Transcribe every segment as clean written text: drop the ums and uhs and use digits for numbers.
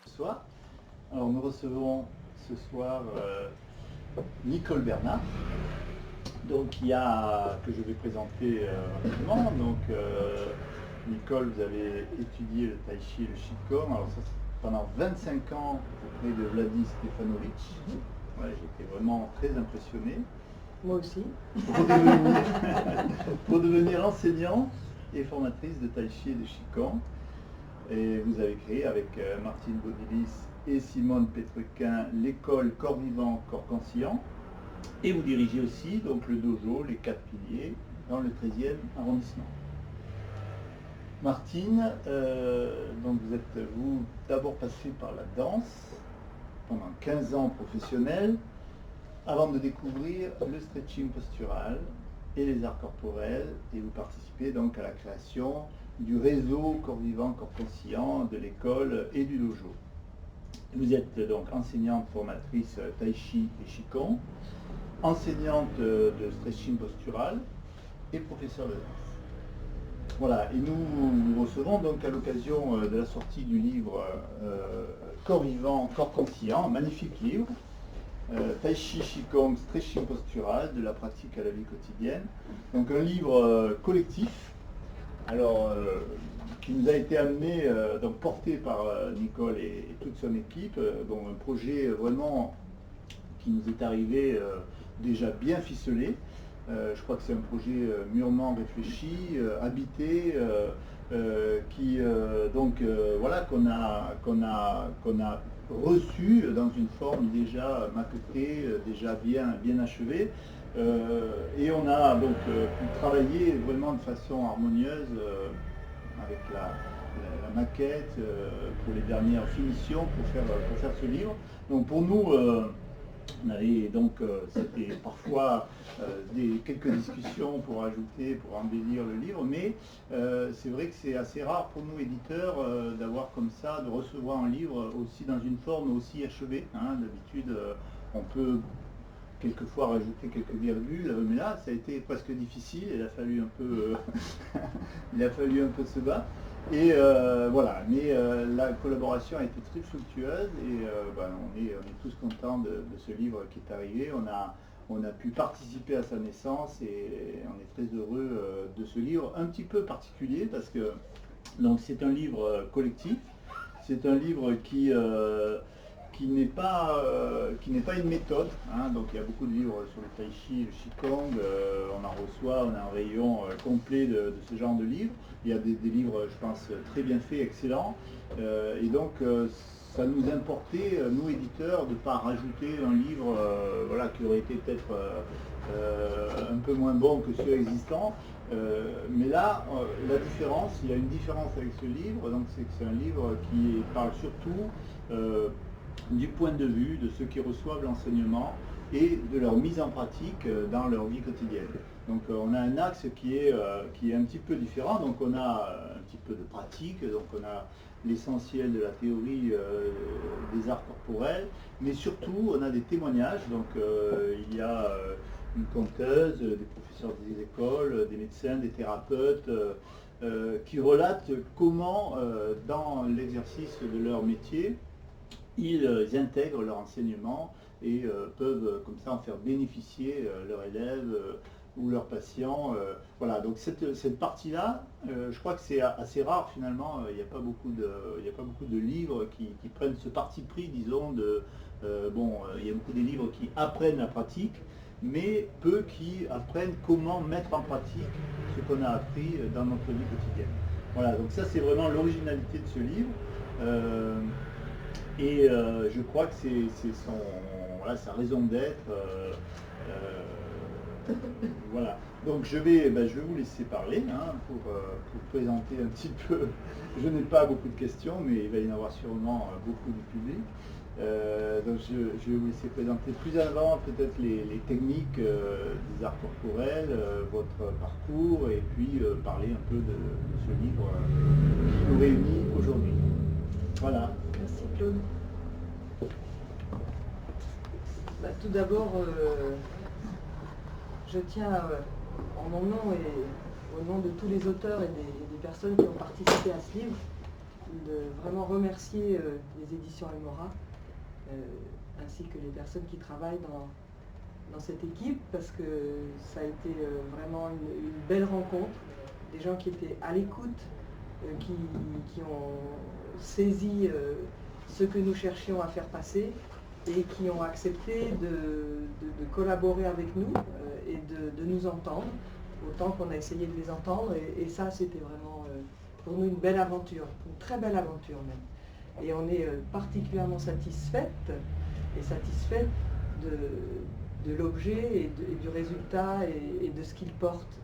Soir. Alors nous recevons ce soir Nicole Bernard, donc que je vais présenter rapidement. Donc Nicole, vous avez étudié le tai chi et le qigong. Alors ça, pendant 25 ans auprès de Vladi Stefanovic. Ouais, j'étais vraiment très impressionné. Moi aussi. Pour devenir enseignant et formatrice de tai chi et de qigong. Et vous avez créé avec Martine Baudilis et Simone Pétrequin l'école Corps Vivant, Corps Conscient. Et vous dirigez aussi donc le dojo, les 4 piliers, dans le 13e arrondissement. Martine, donc vous êtes d'abord passée par la danse, pendant 15 ans professionnels, avant de découvrir le stretching postural et les arts corporels, et vous participez donc à la création du réseau Corps Vivant, Corps Conscient, de l'école et du dojo. Vous êtes donc enseignante formatrice tai chi et qigong, enseignante de stretching postural et professeur de danse. Voilà, et nous vous recevons donc à l'occasion de la sortie du livre Corps Vivant, Corps Conscient, un magnifique livre, Tai Chi, Qigong, Stretching Postural, de la pratique à la vie quotidienne. Donc un livre collectif, alors qui nous a été amené, donc porté par Nicole et toute son équipe, donc un projet vraiment qui nous est arrivé déjà bien ficelé. Je crois que c'est un projet mûrement réfléchi, habité, voilà, qu'on a reçu dans une forme déjà maquettée, déjà bien achevée. Et on a donc pu travailler vraiment de façon harmonieuse avec la maquette pour les dernières finitions pour faire ce livre. Donc pour nous, on avait donc, c'était parfois quelques discussions pour ajouter, pour embellir le livre, mais c'est vrai que c'est assez rare pour nous éditeurs d'avoir comme ça, de recevoir un livre aussi dans une forme aussi achevée. Hein. D'habitude, on peut quelquefois rajouter quelques virgules, mais là, ça a été presque difficile, il a fallu un peu, il a fallu un peu se battre. Et voilà, mais la collaboration a été très fructueuse et on est tous contents de ce livre qui est arrivé. On a pu participer à sa naissance et on est très heureux de ce livre, un petit peu particulier parce que donc c'est un livre collectif, c'est un livre qui n'est pas une méthode, hein. Donc il y a beaucoup de livres sur le tai chi, le qigong, on en reçoit, on a un rayon complet de ce genre de livres. Il y a des livres, je pense, très bien faits, excellents, et donc ça nous importait, nous éditeurs, de ne pas rajouter un livre voilà, qui aurait été peut-être un peu moins bon que ceux existants. Mais là, la différence, il y a une différence avec ce livre, donc c'est que c'est un livre qui parle surtout du point de vue de ceux qui reçoivent l'enseignement et de leur mise en pratique dans leur vie quotidienne. Donc on a un axe qui est un petit peu différent, donc on a un petit peu de pratique, donc on a l'essentiel de la théorie des arts corporels, mais surtout on a des témoignages, donc il y a une conteuse, des professeurs des écoles, des médecins, des thérapeutes, qui relatent comment dans l'exercice de leur métier, ils intègrent leur enseignement et peuvent comme ça en faire bénéficier leurs élèves ou leurs patients. Voilà, donc cette partie-là, je crois que c'est assez rare finalement. Il n'y a pas beaucoup de livres qui prennent ce parti pris, disons, il y a beaucoup de livres qui apprennent la pratique, mais peu qui apprennent comment mettre en pratique ce qu'on a appris dans notre vie quotidienne. Voilà, donc ça c'est vraiment l'originalité de ce livre. Et je crois que c'est sa raison d'être. Voilà. Donc je vais vous laisser parler pour présenter un petit peu. Je n'ai pas beaucoup de questions, mais il va y en avoir sûrement beaucoup du public. Donc je vais vous laisser présenter plus avant peut-être les techniques des arts corporels, votre parcours, et puis parler un peu de ce livre qui nous réunit aujourd'hui. Voilà. Merci Claude. Tout d'abord, je tiens en mon nom et au nom de tous les auteurs et des personnes qui ont participé à ce livre, de vraiment remercier les éditions Almora, ainsi que les personnes qui travaillent dans cette équipe, parce que ça a été vraiment une belle rencontre, des gens qui étaient à l'écoute, qui ont saisi ce que nous cherchions à faire passer et qui ont accepté de collaborer avec nous et de nous entendre, autant qu'on a essayé de les entendre. Et ça, c'était vraiment pour nous une belle aventure, une très belle aventure même. Et on est particulièrement satisfaite de l'objet et du résultat et de ce qu'il porte.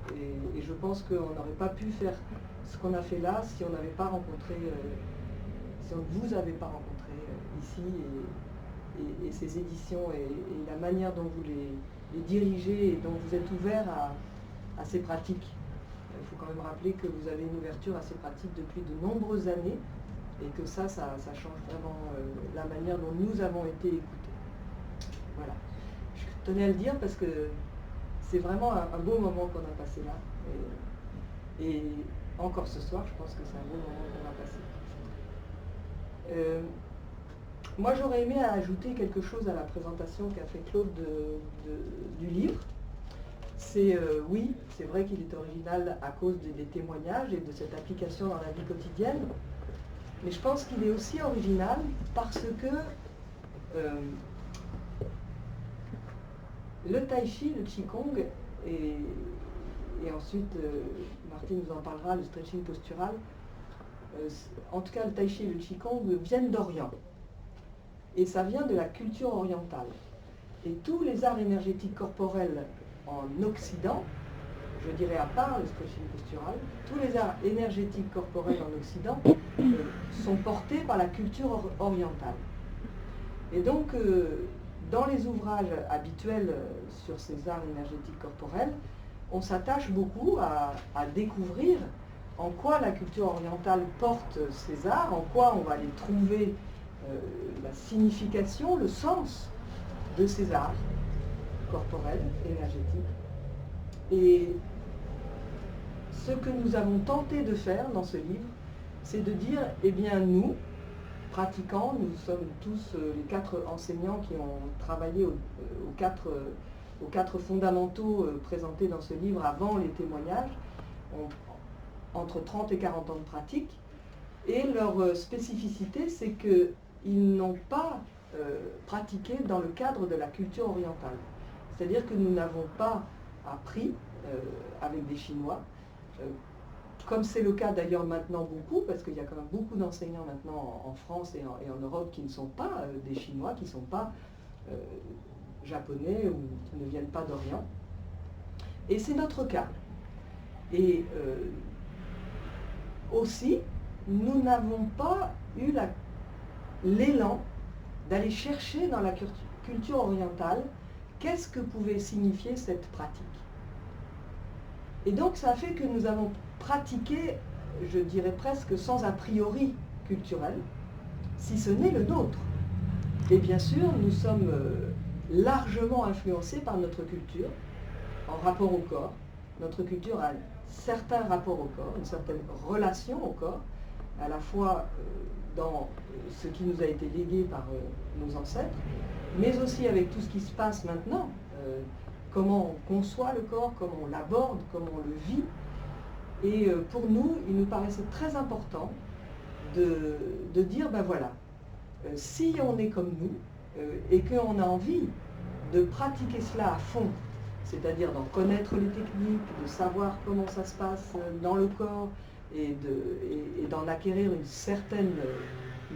Et je pense qu'on n'aurait pas pu faire ce qu'on a fait là si on n'avait pas rencontré, si on ne vous avait pas rencontré ici et ces éditions et la manière dont vous les dirigez et dont vous êtes ouvert à ces pratiques. Il faut quand même rappeler que vous avez une ouverture à ces pratiques depuis de nombreuses années et que ça change vraiment la manière dont nous avons été écoutés. Voilà. Je tenais à le dire parce que c'est vraiment un beau moment qu'on a passé là. Et encore ce soir, je pense que c'est un beau moment qu'on a passé. Moi, j'aurais aimé ajouter quelque chose à la présentation qu'a fait Claude du livre. C'est oui, c'est vrai qu'il est original à cause des témoignages et de cette application dans la vie quotidienne, mais je pense qu'il est aussi original parce que le tai chi, le qigong et ensuite, Martine nous en parlera, le stretching postural, en tout cas le tai chi et le qigong viennent d'Orient. Et ça vient de la culture orientale. Et tous les arts énergétiques corporels en Occident, je dirais à part le stretching postural, tous les arts énergétiques corporels en Occident sont portés par la culture orientale. Et donc, dans les ouvrages habituels sur ces arts énergétiques corporels, on s'attache beaucoup à découvrir en quoi la culture orientale porte ces arts, en quoi on va les trouver la signification, le sens de ces arts corporels, énergétiques. Et ce que nous avons tenté de faire dans ce livre, c'est de dire, eh bien nous, pratiquants, nous sommes tous les 4 enseignants qui ont travaillé aux quatre fondamentaux présentés dans ce livre avant les témoignages, entre 30 et 40 ans de pratique, et leur spécificité, c'est qu'ils n'ont pas pratiqué dans le cadre de la culture orientale. C'est-à-dire que nous n'avons pas appris avec des Chinois, comme c'est le cas d'ailleurs maintenant beaucoup, parce qu'il y a quand même beaucoup d'enseignants maintenant en France et en Europe qui ne sont pas des Chinois, qui ne sont pas japonais ou qui ne viennent pas d'Orient. Et c'est notre cas. Et aussi, nous n'avons pas eu l'élan d'aller chercher dans la culture orientale qu'est-ce que pouvait signifier cette pratique. Et donc ça a fait que nous avons pratiqué, je dirais presque sans a priori culturel, si ce n'est le nôtre. Et bien sûr, nous sommes largement influencés par notre culture en rapport au corps. Notre culture a certains rapports au corps, une certaine relation au corps, à la fois dans ce qui nous a été légué par nos ancêtres, mais aussi avec tout ce qui se passe maintenant, comment on conçoit le corps, comment on l'aborde, comment on le vit. Et pour nous, il nous paraissait très important de dire, ben voilà, si on est comme nous et qu'on a envie de pratiquer cela à fond, c'est-à-dire d'en connaître les techniques, de savoir comment ça se passe dans le corps et d'en acquérir une certaine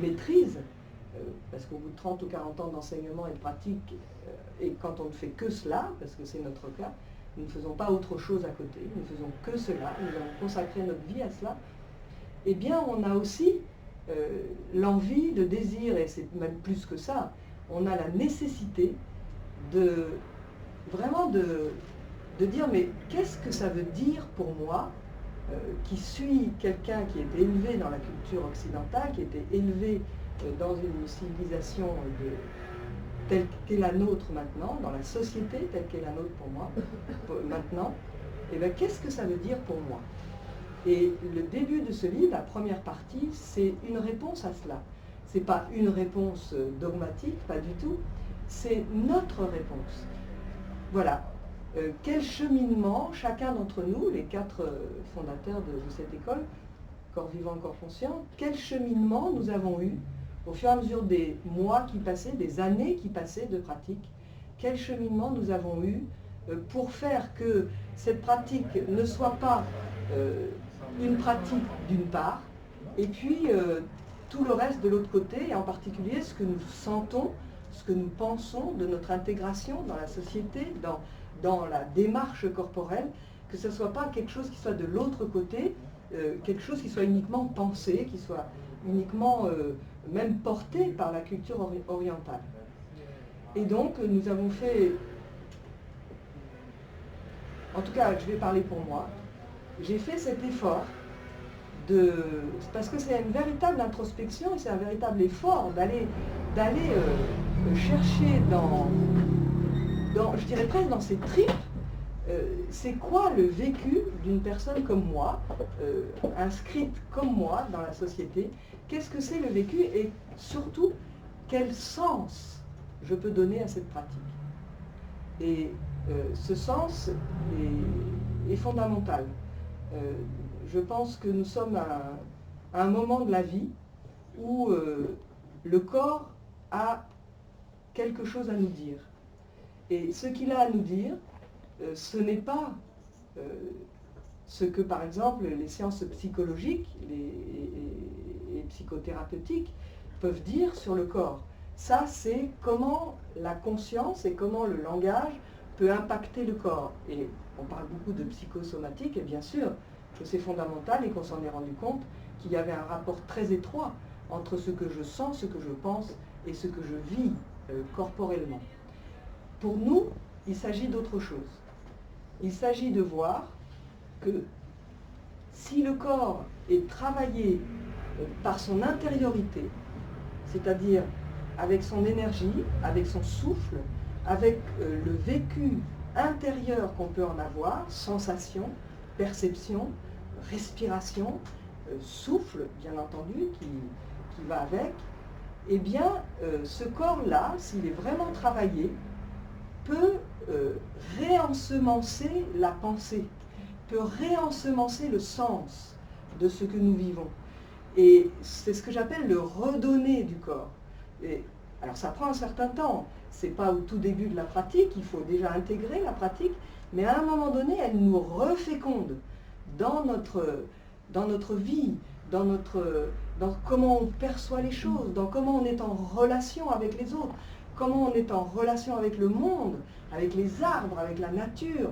maîtrise, parce qu'au bout de 30 ou 40 ans d'enseignement et de pratique, et quand on ne fait que cela, parce que c'est notre cas, nous ne faisons pas autre chose à côté, nous ne faisons que cela, nous avons consacré notre vie à cela, eh bien on a aussi l'envie, le désir, et c'est même plus que ça, on a la nécessité de dire mais qu'est-ce que ça veut dire pour moi qui suis quelqu'un qui est élevé dans la culture occidentale, qui était élevé dans une civilisation telle qu'est la nôtre maintenant, dans la société telle qu'est la nôtre pour moi maintenant, eh bien, qu'est-ce que ça veut dire pour moi? Et le début de ce livre, la première partie, c'est une réponse à cela. Ce n'est pas une réponse dogmatique, pas du tout, c'est notre réponse. Voilà. Quel cheminement, chacun d'entre nous, les 4 fondateurs de cette école, corps vivant, corps conscient, quel cheminement nous avons eu au fur et à mesure des mois qui passaient, des années qui passaient de pratique, quel cheminement nous avons eu pour faire que cette pratique ne soit pas une pratique d'une part, et puis tout le reste de l'autre côté, et en particulier ce que nous sentons, ce que nous pensons de notre intégration dans la société, dans la démarche corporelle, que ce ne soit pas quelque chose qui soit de l'autre côté, quelque chose qui soit uniquement pensé, qui soit uniquement même porté par la culture orientale. Et donc nous avons fait, en tout cas je vais parler pour moi, j'ai fait cet effort parce que c'est une véritable introspection et c'est un véritable effort d'aller chercher je dirais presque dans ses tripes, c'est quoi le vécu d'une personne comme moi, inscrite comme moi dans la société, qu'est-ce que c'est le vécu et surtout quel sens je peux donner à cette pratique. Et ce sens est fondamental. Je pense que nous sommes à un moment de la vie où le corps a quelque chose à nous dire. Et ce qu'il a à nous dire, ce n'est pas ce que, par exemple, les sciences psychologiques et psychothérapeutiques peuvent dire sur le corps. Ça, c'est comment la conscience et comment le langage peut impacter le corps. Et on parle beaucoup de psychosomatique, et bien sûr que c'est fondamental et qu'on s'en est rendu compte qu'il y avait un rapport très étroit entre ce que je sens, ce que je pense et ce que je vis corporellement. Pour nous, il s'agit d'autre chose. Il s'agit de voir que si le corps est travaillé par son intériorité, c'est-à-dire avec son énergie, avec son souffle, avec le vécu intérieur qu'on peut en avoir, sensation, perception, respiration, souffle, bien entendu, qui va avec, eh bien, ce corps-là, s'il est vraiment travaillé, peut réensemencer la pensée, peut réensemencer le sens de ce que nous vivons. Et c'est ce que j'appelle le redonner du corps. Et, alors ça prend un certain temps, c'est pas au tout début de la pratique, il faut déjà intégrer la pratique, mais à un moment donné, elle nous reféconde dans notre vie, dans comment on perçoit les choses, dans comment on est en relation avec les autres, comment on est en relation avec le monde, avec les arbres, avec la nature.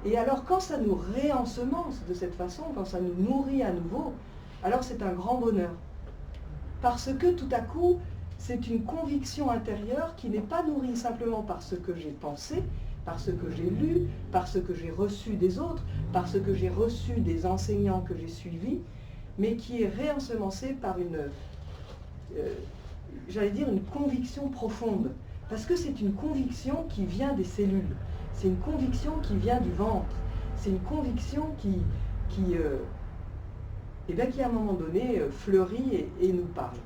Et alors quand ça nous réensemence de cette façon, quand ça nous nourrit à nouveau, alors c'est un grand bonheur. Parce que tout à coup, c'est une conviction intérieure qui n'est pas nourrie simplement par ce que j'ai pensé, par ce que j'ai lu, par ce que j'ai reçu des autres, par ce que j'ai reçu des enseignants que j'ai suivis, mais qui est réensemencée par j'allais dire une conviction profonde. Parce que c'est une conviction qui vient des cellules, c'est une conviction qui vient du ventre, c'est une conviction qui à un moment donné fleurit et nous parle.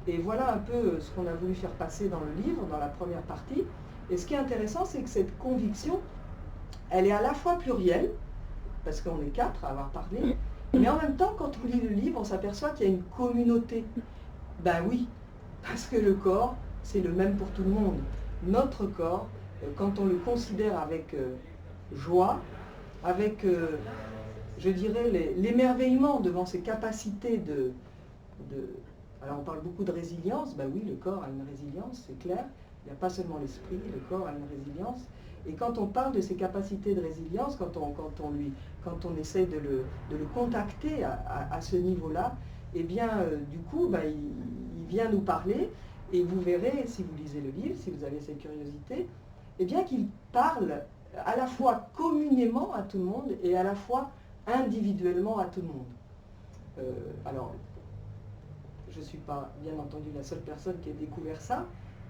Et voilà un peu ce qu'on a voulu faire passer dans le livre, dans la première partie. Et ce qui est intéressant, c'est que cette conviction, elle est à la fois plurielle, parce qu'on est 4 à avoir parlé, mais en même temps, quand on lit le livre, on s'aperçoit qu'il y a une communauté. Ben oui, parce que le corps, c'est le même pour tout le monde. Notre corps, quand on le considère avec joie, avec, je dirais, l'émerveillement devant ses capacités alors on parle beaucoup de résilience, ben oui, le corps a une résilience, c'est clair. Il n'y a pas seulement l'esprit, le corps a une résilience. Et quand on parle de ses capacités de résilience, quand on essaie de le contacter à ce niveau-là, eh bien, du coup, ben, il vient nous parler, et vous verrez, si vous lisez le livre, si vous avez cette curiosité, eh bien qu'il parle à la fois communément à tout le monde et à la fois individuellement à tout le monde. Alors, je ne suis pas, bien entendu, la seule personne qui ait découvert ça.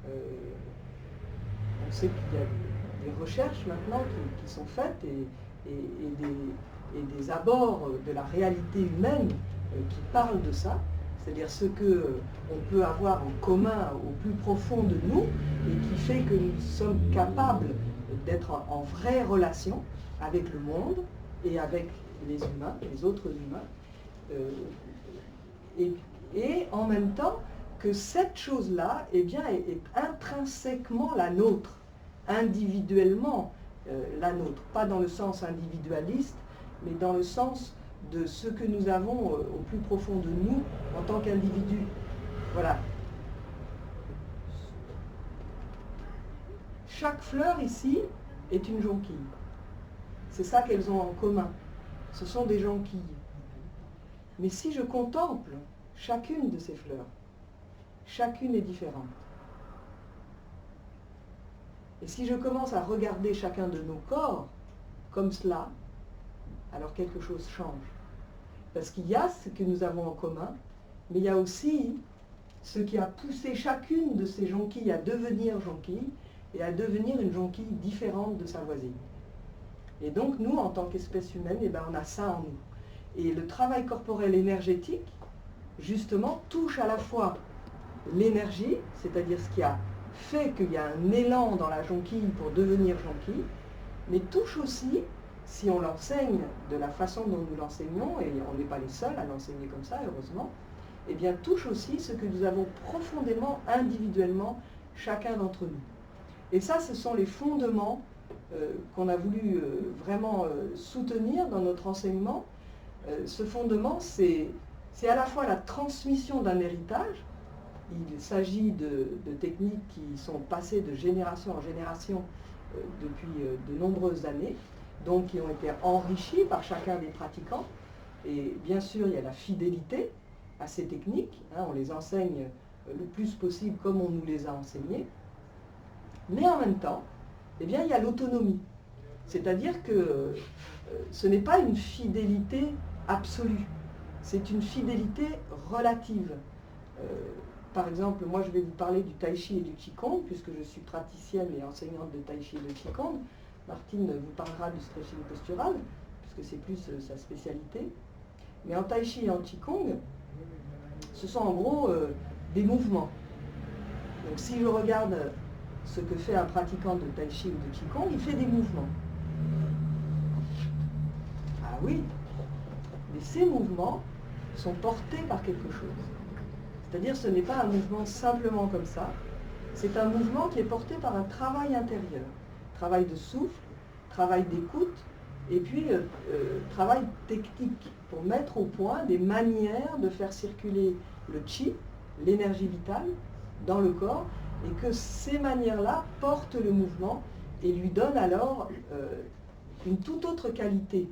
On sait qu'il y a des recherches maintenant qui sont faites, et et des abords de la réalité humaine qui parlent de ça, c'est-à-dire ce qu'on peut avoir en commun au plus profond de nous et qui fait que nous sommes capables d'être en vraie relation avec le monde et avec les humains, les autres humains, et en même temps que cette chose-là est intrinsèquement la nôtre, individuellement la nôtre, pas dans le sens individualiste, mais dans le sens de ce que nous avons au plus profond de nous en tant qu'individus. Voilà. Chaque fleur ici est une jonquille. C'est ça qu'elles ont en commun. Ce sont des jonquilles. Mais si je contemple chacune de ces fleurs, chacune est différente. Et si je commence à regarder chacun de nos corps comme cela, alors quelque chose change. Parce qu'il y a ce que nous avons en commun, mais il y a aussi ce qui a poussé chacune de ces jonquilles à devenir jonquille et à devenir une jonquille différente de sa voisine. Et donc nous, en tant qu'espèce humaine, on a ça en nous. Et le travail corporel énergétique, justement, touche à la fois l'énergie, c'est-à-dire ce qui a fait qu'il y a un élan dans la jonquille pour devenir jonquille, mais touche aussi, si on l'enseigne de la façon dont nous l'enseignons, et on n'est pas les seuls à l'enseigner comme ça, heureusement, touche aussi ce que nous avons profondément, individuellement, chacun d'entre nous. Et ça, ce sont les fondements qu'on a voulu vraiment soutenir dans notre enseignement. Ce fondement, c'est à la fois la transmission d'un héritage. Il s'agit de techniques qui sont passées de génération en génération depuis de nombreuses années, donc qui ont été enrichies par chacun des pratiquants. Et bien sûr, il y a la fidélité à ces techniques. On les enseigne le plus possible comme on nous les a enseignées. Mais en même temps, il y a l'autonomie. C'est-à-dire que ce n'est pas une fidélité absolue, c'est une fidélité relative. Par exemple, moi je vais vous parler du Tai Chi et du Qigong, puisque je suis praticienne et enseignante de Tai Chi et de Qigong. Martine vous parlera du stretching postural, puisque c'est plus sa spécialité. Mais en Tai Chi et en Qigong, ce sont en gros des mouvements. Donc si je regarde ce que fait un pratiquant de Tai Chi ou de Qigong, il fait des mouvements. Ah oui, mais ces mouvements sont portés par quelque chose. C'est-à-dire ce n'est pas un mouvement simplement comme ça, c'est un mouvement qui est porté par un travail intérieur. Travail de souffle, travail d'écoute, et puis travail technique pour mettre au point des manières de faire circuler le chi, l'énergie vitale, dans le corps, et que ces manières-là portent le mouvement et lui donnent alors une toute autre qualité.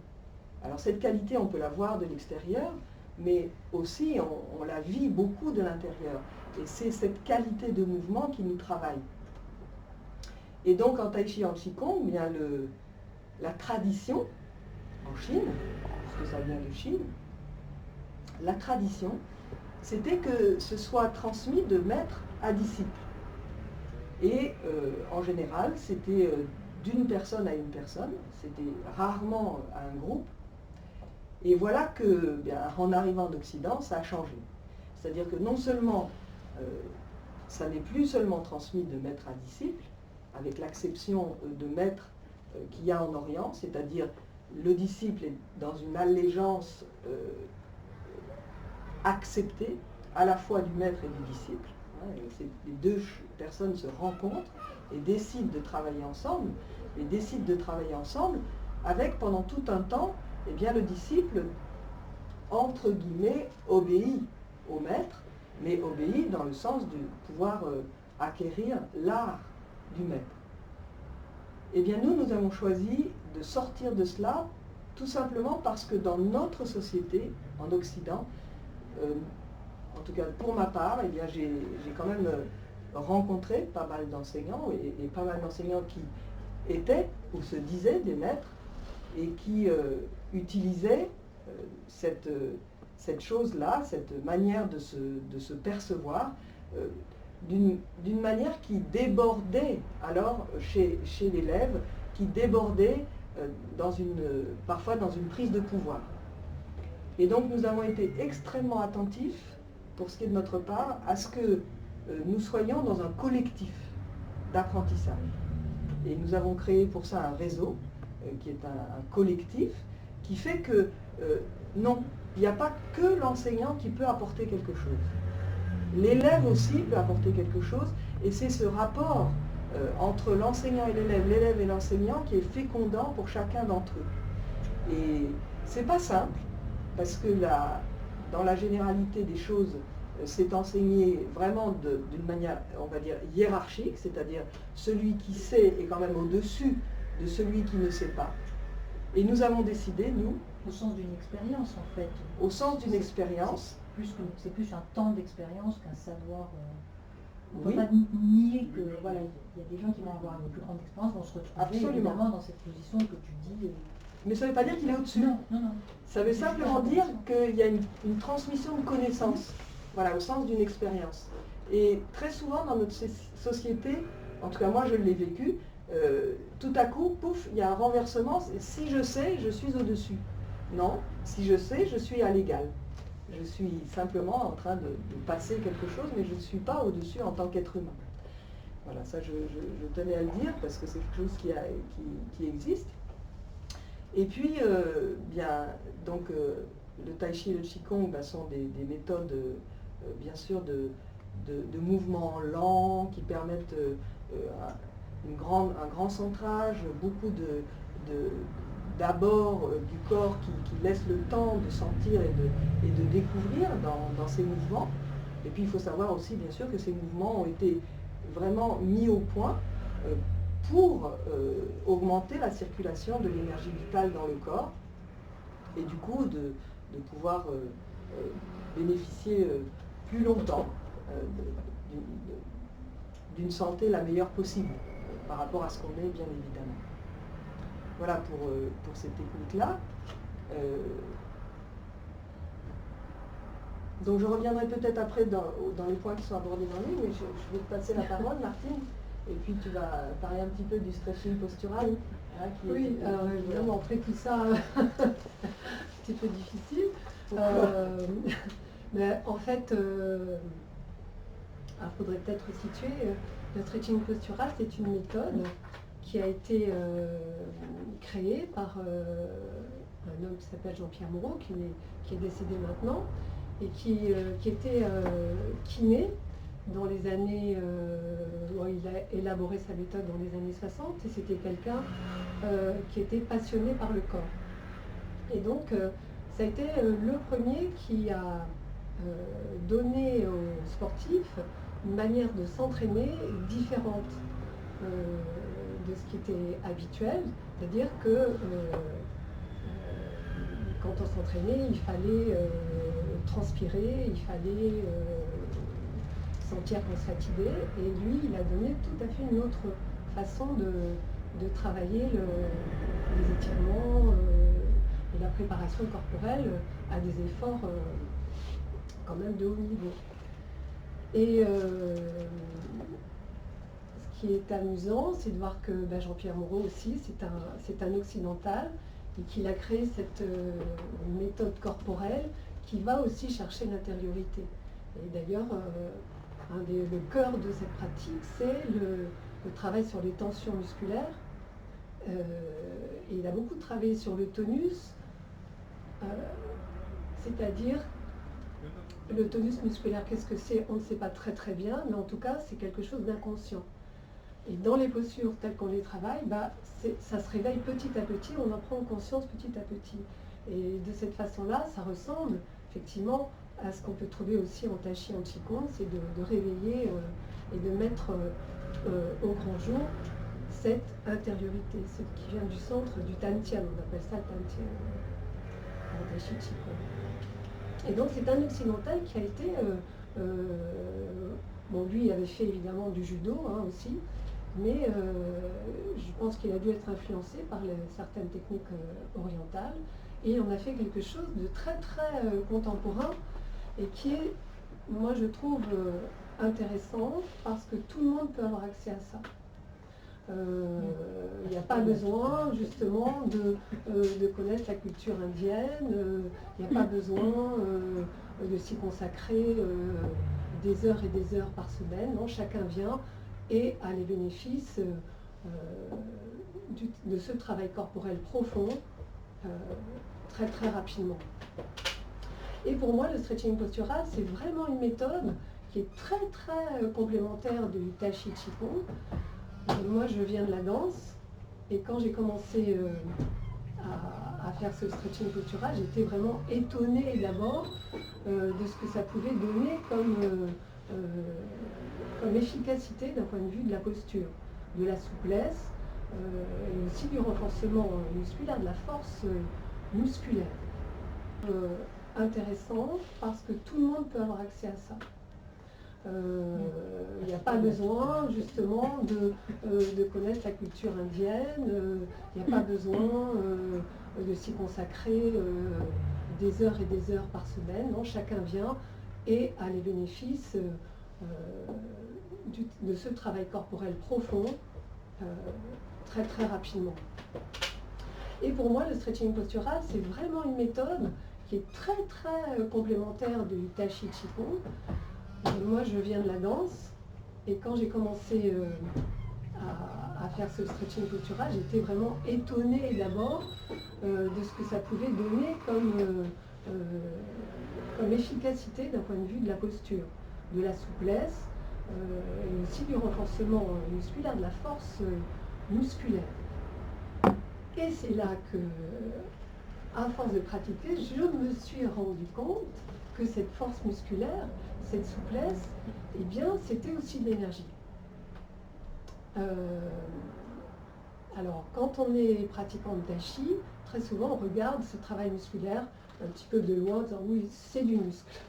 Alors cette qualité, on peut la voir de l'extérieur, mais aussi on la vit beaucoup de l'intérieur. Et c'est cette qualité de mouvement qui nous travaille. Et donc en Tai Chi, en Qigong, il y a la tradition, en Chine, parce que ça vient de Chine, la tradition, c'était que ce soit transmis de maître à disciple. Et en général, c'était d'une personne à une personne, c'était rarement à un groupe. Et voilà que, en arrivant d'Occident, ça a changé. C'est-à-dire que non seulement, ça n'est plus seulement transmis de maître à disciple, avec l'acception de maître qu'il y a en Orient, c'est-à-dire le disciple est dans une allégeance acceptée, à la fois du maître et du disciple. Les deux personnes se rencontrent et décident de travailler ensemble, avec pendant tout un temps, le disciple, entre guillemets, obéit au maître, mais obéit dans le sens de pouvoir acquérir l'art du maître. Nous avons choisi de sortir de cela, tout simplement parce que dans notre société, en Occident, en tout cas pour ma part, j'ai quand même rencontré pas mal d'enseignants, et pas mal d'enseignants qui étaient ou se disaient des maîtres, et qui utilisaient cette chose-là, cette manière de se percevoir, d'une manière qui débordait alors chez l'élève, qui débordait parfois dans une prise de pouvoir. Et donc nous avons été extrêmement attentifs, pour ce qui est de notre part, à ce que nous soyons dans un collectif d'apprentissage. Et nous avons créé pour ça un réseau, qui est un collectif, qui fait que non, il n'y a pas que l'enseignant qui peut apporter quelque chose. L'élève aussi peut apporter quelque chose, et c'est ce rapport entre l'enseignant et l'élève et l'enseignant qui est fécondant pour chacun d'entre eux. Et c'est pas simple, parce que dans la généralité des choses, c'est enseigné vraiment d'une manière, on va dire, hiérarchique, c'est-à-dire celui qui sait est quand même au-dessus de celui qui ne sait pas. Et nous avons décidé, nous... Au sens d'une expérience, en fait. Au sens d'une expérience. C'est plus un temps d'expérience qu'un savoir... On ne Oui. peut pas nier que, voilà, il y a des gens qui vont avoir une plus grande expérience, vont se retrouver Absolument. évidemment dans cette position que tu dis... Mais ça ne veut pas dire qu'il est au-dessus. Non, non, non. Ça veut simplement dire qu'il y a une transmission de connaissances, voilà, au sens d'une expérience. Et très souvent dans notre société, en tout cas moi je l'ai vécu, tout à coup, pouf, il y a un renversement. Si je sais, je suis au-dessus. Non, si je sais, je suis à l'égal. Je suis simplement en train de passer quelque chose, mais je ne suis pas au-dessus en tant qu'être humain. Voilà, ça je tenais à le dire parce que c'est quelque chose qui existe. Et puis, le tai chi et le qigong sont des méthodes, bien sûr, de mouvements lents qui permettent un grand centrage, beaucoup d'abord du corps qui laisse le temps de sentir et de découvrir dans ces mouvements. Et puis, il faut savoir aussi, bien sûr, que ces mouvements ont été vraiment mis au point pour augmenter la circulation de l'énergie vitale dans le corps et du coup de pouvoir bénéficier plus longtemps d'une santé la meilleure possible par rapport à ce qu'on est, bien évidemment. Voilà pour ces techniques-là. Donc je reviendrai peut-être après dans les points qui sont abordés dans le livre, mais je vais te passer la parole, Martine. Et puis tu vas parler un petit peu du stretching postural. Hein, oui, alors évidemment, après tout ça, un petit peu difficile. Mais en fait, il faudrait peut-être situer, le stretching postural, c'est une méthode qui a été créée par un homme qui s'appelle Jean-Pierre Moreau, qui est décédé maintenant, et qui était kiné dans les années, il a élaboré sa méthode dans les années 60, et c'était quelqu'un qui était passionné par le corps. Et donc, ça a été le premier qui a donné aux sportifs une manière de s'entraîner différente de ce qui était habituel, c'est-à-dire que quand on s'entraînait, il fallait transpirer, il fallait sentir qu'on se fatiguait, et lui, il a donné tout à fait une autre façon de travailler les étirements et la préparation corporelle à des efforts quand même de haut niveau. Et ce qui est amusant, c'est de voir que Jean-Pierre Moreau aussi, c'est un occidental, et qu'il a créé cette méthode corporelle qui va aussi chercher l'intériorité. Et d'ailleurs, le cœur de cette pratique, c'est le travail sur les tensions musculaires. Et il a beaucoup travaillé sur le tonus, c'est-à-dire le tonus musculaire, qu'est-ce que c'est? On ne sait pas très très bien, mais en tout cas, c'est quelque chose d'inconscient. Et dans les postures telles qu'on les travaille, ça se réveille petit à petit, on en prend conscience petit à petit. Et de cette façon-là, ça ressemble effectivement à ce qu'on peut trouver aussi en tai chi, en qigong, c'est de réveiller et de mettre au grand jour cette intériorité, ce qui vient du centre du Tantian, on appelle ça le Tantian en tai chi qigong. Et donc c'est un occidental qui a été, lui il avait fait évidemment du judo aussi, mais je pense qu'il a dû être influencé par certaines techniques orientales, et on a fait quelque chose de très très contemporain, et qui est, moi je trouve, intéressant, parce que tout le monde peut avoir accès à ça. Il n'y a pas besoin justement de connaître la culture indienne, il n'y a pas besoin de s'y consacrer des heures et des heures par semaine. Non, chacun vient et a les bénéfices de ce travail corporel profond très très rapidement. Et pour moi, le stretching postural, c'est vraiment une méthode qui est très très complémentaire du Tai Chi Qigong. Moi, je viens de la danse, et quand j'ai commencé à faire ce stretching postural, j'étais vraiment étonnée d'abord de ce que ça pouvait donner comme efficacité d'un point de vue de la posture, de la souplesse, et aussi du renforcement musculaire, de la force musculaire. Intéressant parce que tout le monde peut avoir accès à ça. Il n'y a pas besoin justement de connaître la culture indienne, il n'y a pas besoin de s'y consacrer des heures et des heures par semaine. Non, chacun vient et a les bénéfices de ce travail corporel profond très très rapidement. Et pour moi, le stretching postural, c'est vraiment une méthode qui est très très complémentaire du Tai Chi Qigong. Moi, je viens de la danse, et quand j'ai commencé à faire ce stretching postural, j'étais vraiment étonnée d'abord de ce que ça pouvait donner comme efficacité d'un point de vue de la posture, de la souplesse, et aussi du renforcement musculaire, de la force musculaire. Et c'est là que, à force de pratiquer, je me suis rendu compte que cette force musculaire, cette souplesse, eh bien, c'était aussi de l'énergie. Alors, quand on est pratiquant de Tai Chi, très souvent on regarde ce travail musculaire un petit peu de loin, en disant oui, c'est du muscle.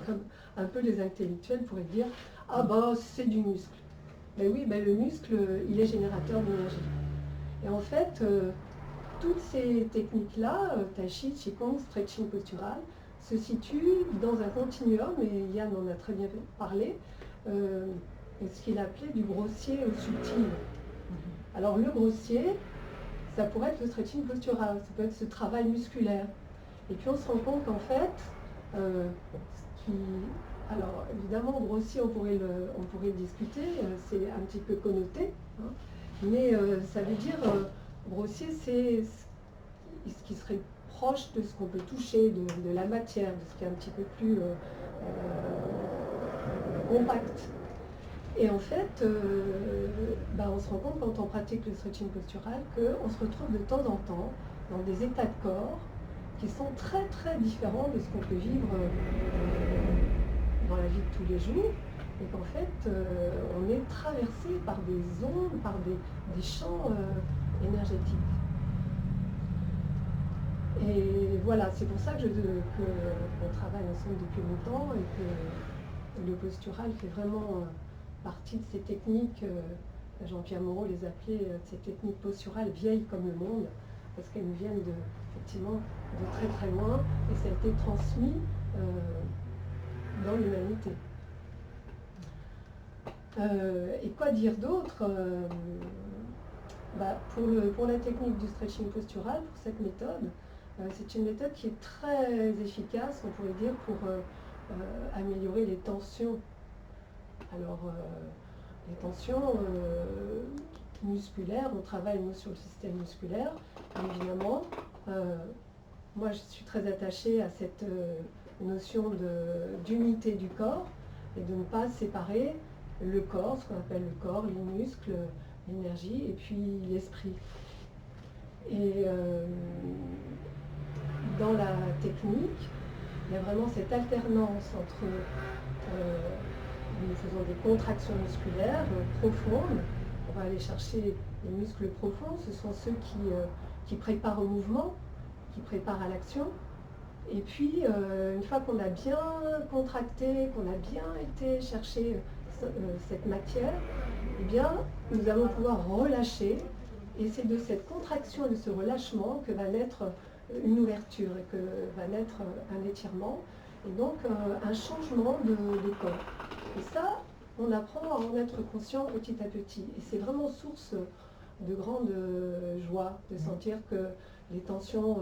Comme un peu les intellectuels pourraient dire ah ben c'est du muscle. Ben oui, ben le muscle, il est générateur d'énergie. Et en fait, toutes ces techniques-là, Tai Chi, Qigong, stretching postural, se situent dans un continuum, et Yann en a très bien parlé, ce qu'il appelait du grossier au subtil. Alors le grossier, ça pourrait être le stretching postural, ça peut être ce travail musculaire. Et puis on se rend compte qu'en fait, alors évidemment grossier on pourrait le discuter, c'est un petit peu connoté, hein, mais ça veut dire grossier, c'est ce qui serait proche de ce qu'on peut toucher, de la matière, de ce qui est un petit peu plus compact. Et en fait, on se rend compte quand on pratique le stretching postural qu'on se retrouve de temps en temps dans des états de corps qui sont très très différents de ce qu'on peut vivre dans la vie de tous les jours, et qu'en fait on est traversé par des ondes, par des champs énergétiques. Et voilà, c'est pour ça qu'on travaille ensemble depuis longtemps, et que le postural fait vraiment partie de ces techniques, Jean-Pierre Moreau les appelait ces techniques posturales vieilles comme le monde, parce qu'elles nous viennent effectivement de très très loin, et ça a été transmis dans l'humanité. Et quoi dire d'autre pour la technique du stretching postural, pour cette méthode, c'est une méthode qui est très efficace, on pourrait dire, pour améliorer les tensions. Alors, les tensions musculaires, on travaille nous sur le système musculaire, évidemment. Moi, je suis très attachée à cette notion d'unité du corps, et de ne pas séparer le corps, ce qu'on appelle le corps, les muscles, l'énergie, et puis l'esprit. Et dans la technique, il y a vraiment cette alternance entre nous faisons des contractions musculaires profondes. On va aller chercher les muscles profonds, ce sont ceux qui préparent au mouvement, qui préparent à l'action. Et puis, une fois qu'on a bien contracté, qu'on a bien été chercher cette matière, eh bien, nous allons pouvoir relâcher. Et c'est de cette contraction et de ce relâchement que va naître une ouverture, et que va naître un étirement, et donc un changement de corps. Et ça, on apprend à en être conscient petit à petit. Et c'est vraiment source de grande joie, de sentir que les tensions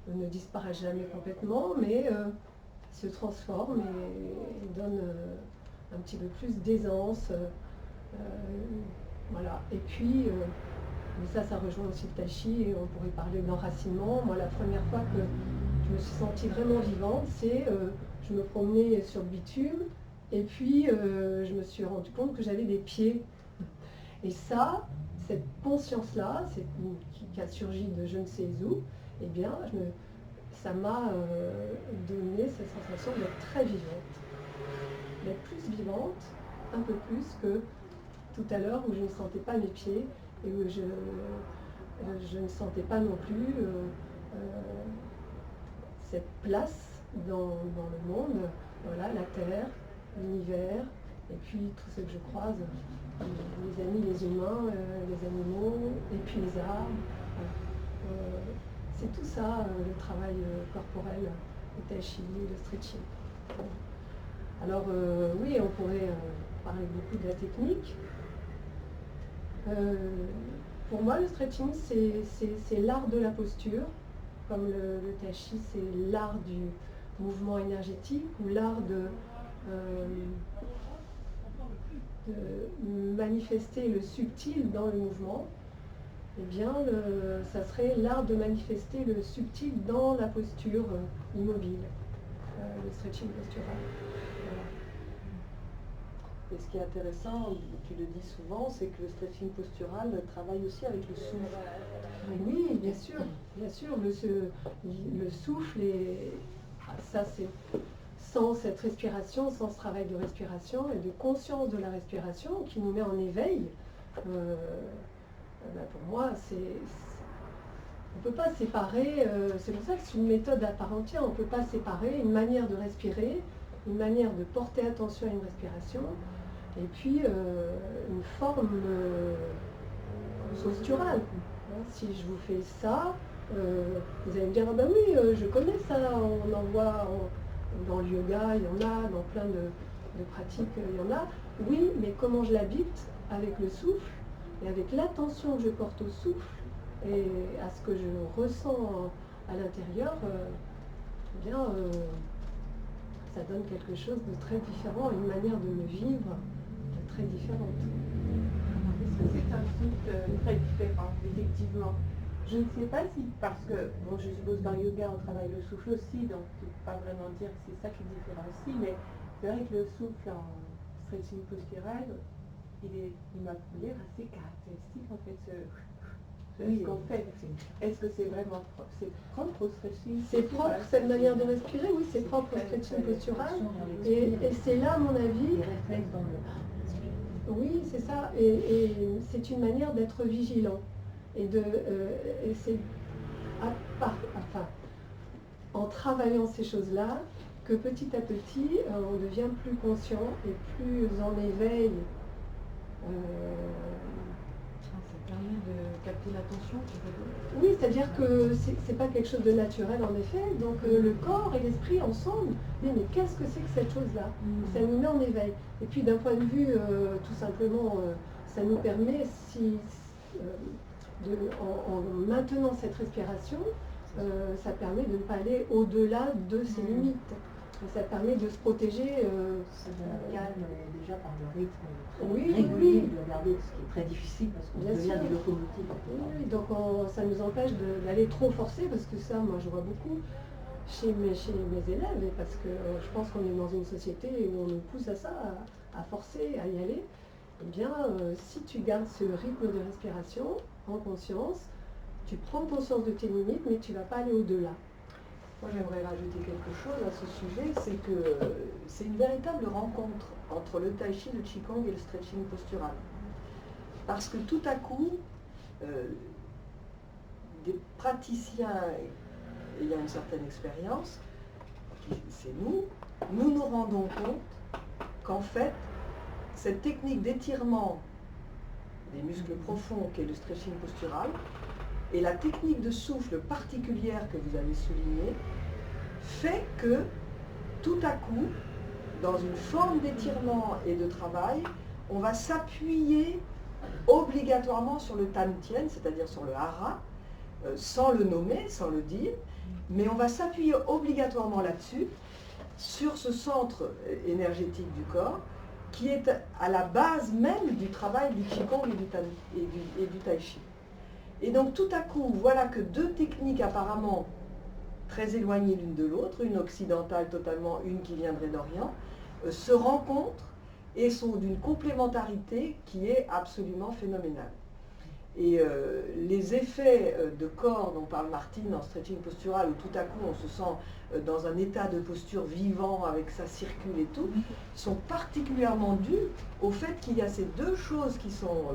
ne disparaissent jamais complètement, mais se transforment et donnent un petit peu plus d'aisance. Voilà. Et puis, mais ça rejoint aussi le tai chi, et on pourrait parler d'enracinement. Moi, la première fois que je me suis sentie vraiment vivante, c'est je me promenais sur le bitume, et puis je me suis rendu compte que j'avais des pieds. Et ça, cette conscience-là, qui a surgi de je ne sais où, eh bien, ça m'a donné cette sensation d'être très vivante. D'être plus vivante, un peu plus que tout à l'heure où je ne sentais pas mes pieds et où je ne sentais pas non plus cette place dans le monde, voilà, la terre, l'univers, et puis tout ce que je croise, les amis, les humains, les animaux, et puis les arbres. C'est tout ça, le travail corporel, le tai chi, le stretching. Alors oui, on pourrait parler beaucoup de la technique. Pour moi, le stretching, c'est l'art de la posture, comme le tai chi, c'est l'art du mouvement énergétique ou l'art de manifester le subtil dans le mouvement. Eh bien, ça serait l'art de manifester le subtil dans la posture immobile, le stretching postural. Voilà. Et ce qui est intéressant, tu le dis souvent, c'est que le stretching postural travaille aussi avec le souffle. Oui, bien sûr, bien sûr. Le souffle, ça c'est sans cette respiration, sans ce travail de respiration et de conscience de la respiration qui nous met en éveil. Pour moi, on ne peut pas séparer, c'est pour ça que c'est une méthode à part entière, on ne peut pas séparer une manière de respirer, une manière de porter attention à une respiration, et puis une forme posturale. Si je vous fais ça, vous allez me dire, ah ben oui, je connais ça, on en voit dans le yoga, il y en a, dans plein de pratiques, il y en a. Oui, mais comment je l'habite avec le souffle, et avec l'attention que je porte au souffle et à ce que je ressens à l'intérieur, ça donne quelque chose de très différent, une manière de me vivre très différente. Est-ce que c'est un souffle très différent, effectivement? Je ne sais pas si, parce que, bon, je suppose dans le yoga on travaille le souffle aussi, donc je ne peux pas vraiment dire que c'est ça qui différencie, mais c'est vrai que le souffle en stretching postural, il m'a l'air assez caractéristique en fait. Ce qu'on fait. Est-ce que c'est vraiment propre au stretching? C'est propre, cette manière de respirer, oui, c'est propre au stretching postural. Et c'est là, à mon avis, oui, c'est ça, et c'est une manière d'être vigilant. Et c'est en travaillant ces choses-là que petit à petit, on devient plus conscient et plus en éveil. Ça permet de capter l'attention. Oui, c'est-à-dire que c'est pas quelque chose de naturel en effet, donc le corps et l'esprit ensemble, mais qu'est-ce que c'est que cette chose-là? Ça nous met en éveil. Et puis d'un point de vue, tout simplement, ça nous permet, en maintenant cette respiration, ça permet de ne pas aller au-delà de ses limites. Ça permet de se protéger. Ça calme déjà par le rythme Oui, régulier oui. de regarder, ce qui est très difficile parce qu'on Bien devient sûr. des locomotives. Oui, donc ça nous empêche d'aller trop forcer, parce que ça, moi je vois beaucoup chez mes élèves, et parce que je pense qu'on est dans une société où on nous pousse à ça, à forcer, à y aller. Eh bien, si tu gardes ce rythme de respiration en conscience, tu prends conscience de tes limites, mais tu ne vas pas aller au-delà. Moi, j'aimerais rajouter quelque chose à ce sujet, c'est que c'est une véritable rencontre entre le tai chi, le qigong et le stretching postural. Parce que tout à coup, des praticiens ayant une certaine expérience, c'est nous nous rendons compte qu'en fait, cette technique d'étirement des muscles profonds qu'est le stretching postural et la technique de souffle particulière que vous avez soulignée fait que tout à coup, dans une forme d'étirement et de travail, on va s'appuyer obligatoirement sur le Tan Tien, c'est-à-dire sur le hara, sans le nommer, sans le dire, mais on va s'appuyer obligatoirement là-dessus, sur ce centre énergétique du corps, qui est à la base même du travail du Qigong et du Tai Chi. Et donc tout à coup, voilà que deux techniques apparemment très éloignées l'une de l'autre, une occidentale totalement, une qui viendrait d'Orient, se rencontrent et sont d'une complémentarité qui est absolument phénoménale. Et les effets de corps dont parle Martine en stretching postural, où tout à coup on se sent dans un état de posture vivant, avec ça circule et tout, sont particulièrement dus au fait qu'il y a ces deux choses qui sont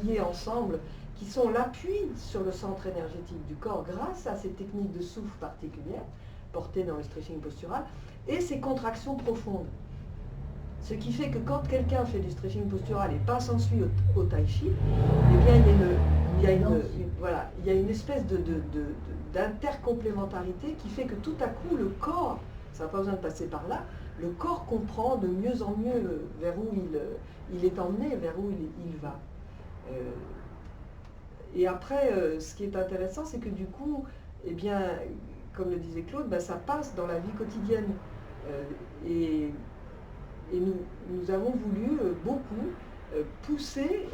liées ensemble, qui sont l'appui sur le centre énergétique du corps grâce à ces techniques de souffle particulières portées dans le stretching postural et ces contractions profondes. Ce qui fait que quand quelqu'un fait du stretching postural et passe ensuite au tai chi, eh bien il y a une espèce d'intercomplémentarité qui fait que tout à coup le corps, ça n'a pas besoin de passer par là, le corps comprend de mieux en mieux vers où il est emmené, vers où il va. Et après, ce qui est intéressant, c'est que du coup, eh bien, comme le disait Claude, ben, ça passe dans la vie quotidienne. Et nous avons voulu beaucoup pousser,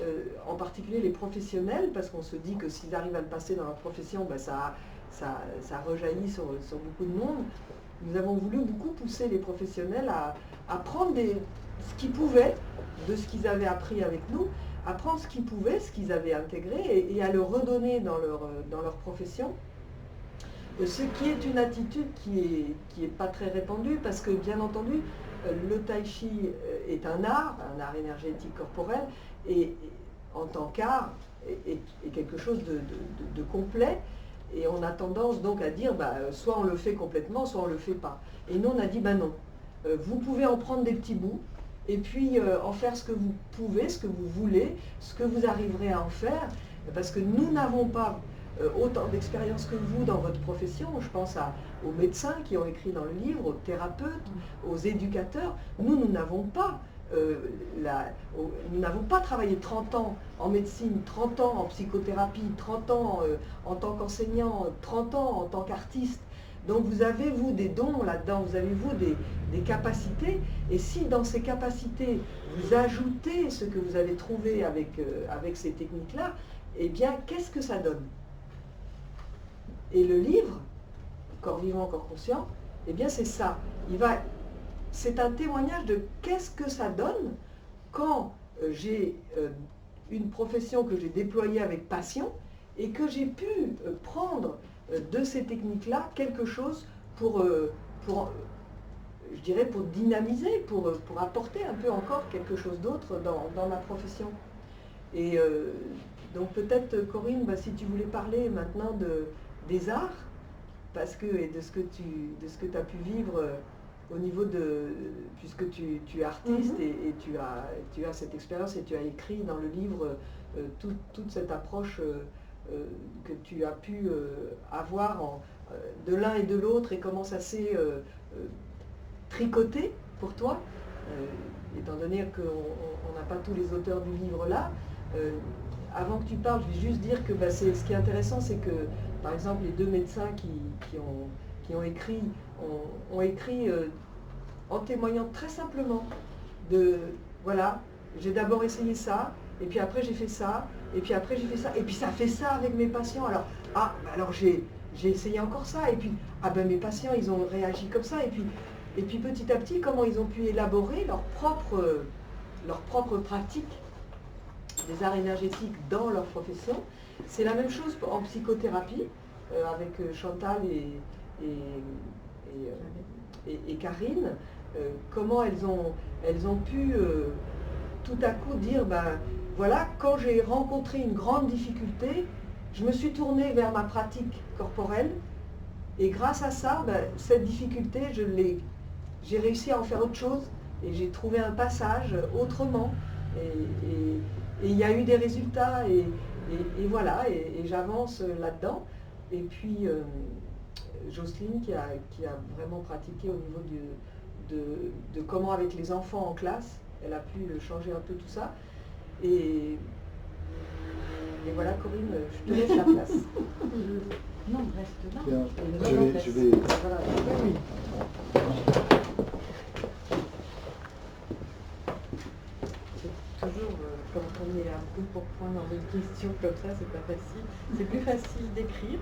en particulier les professionnels, parce qu'on se dit que s'ils arrivent à le passer dans leur profession, ben ça rejaillit sur beaucoup de monde. Nous avons voulu beaucoup pousser les professionnels à prendre ce qu'ils pouvaient de ce qu'ils avaient appris avec nous, à prendre ce qu'ils pouvaient, ce qu'ils avaient intégré, et à le redonner dans leur profession. Ce qui est une attitude qui est pas très répandue, parce que bien entendu, le tai chi est un art énergétique corporel, et en tant qu'art est quelque chose de complet, et on a tendance donc à dire, bah, soit on le fait complètement, soit on ne le fait pas. Et nous on a dit, bah non, vous pouvez en prendre des petits bouts, et puis en faire ce que vous pouvez, ce que vous voulez, ce que vous arriverez à en faire, parce que nous n'avons pas autant d'expérience que vous dans votre profession. Je pense aux médecins qui ont écrit dans le livre, aux thérapeutes, aux éducateurs. Nous n'avons pas travaillé 30 ans en médecine, 30 ans en psychothérapie, 30 ans en tant qu'enseignant, 30 ans en tant qu'artiste. Donc vous avez, vous, des dons là-dedans, vous avez, vous, des capacités, et si dans ces capacités, vous ajoutez ce que vous avez trouvé avec ces techniques-là, eh bien, qu'est-ce que ça donne? Et le livre, Corps vivant, corps conscient, eh bien c'est ça. C'est un témoignage de qu'est-ce que ça donne quand j'ai une profession que j'ai déployée avec passion et que j'ai pu prendre de ces techniques-là quelque chose pour je dirais, pour dynamiser, pour apporter un peu encore quelque chose d'autre dans ma profession. Et donc peut-être, Corinne, bah, si tu voulais parler maintenant des arts, parce que, et de ce que tu as pu vivre au niveau puisque tu es artiste et tu as cette expérience et tu as écrit dans le livre toute cette approche que tu as pu avoir de l'un et de l'autre, et comment ça s'est tricoté pour toi, étant donné qu'on n'a pas tous les auteurs du livre là. Avant que tu parles, je vais juste dire que bah, ce qui est intéressant, c'est que par exemple les deux médecins qui ont écrit ont écrit en témoignant très simplement de voilà, j'ai d'abord essayé ça, et puis après j'ai fait ça, et puis après j'ai fait ça, et puis ça fait ça avec mes patients, alors j'ai essayé encore ça, et puis mes patients ils ont réagi comme ça, et puis petit à petit comment ils ont pu élaborer leur propre pratique des arts énergétiques dans leur profession. C'est la même chose en psychothérapie avec Chantal et Karine, comment elles ont pu tout à coup dire, ben voilà, quand j'ai rencontré une grande difficulté, je me suis tournée vers ma pratique corporelle, et grâce à ça, ben, cette difficulté, j'ai réussi à en faire autre chose, et j'ai trouvé un passage autrement, et il y a eu des résultats, et voilà, et j'avance là-dedans. Et puis Jocelyne qui a vraiment pratiqué au niveau de comment avec les enfants en classe, elle a pu changer un peu tout ça. Et Et voilà, Corinne, je te laisse la place. Non, reste là. Bien, je vais... Voilà, oui. C'est toujours, quand on est un peu pour point dans une question comme ça, c'est pas facile. C'est plus facile d'écrire.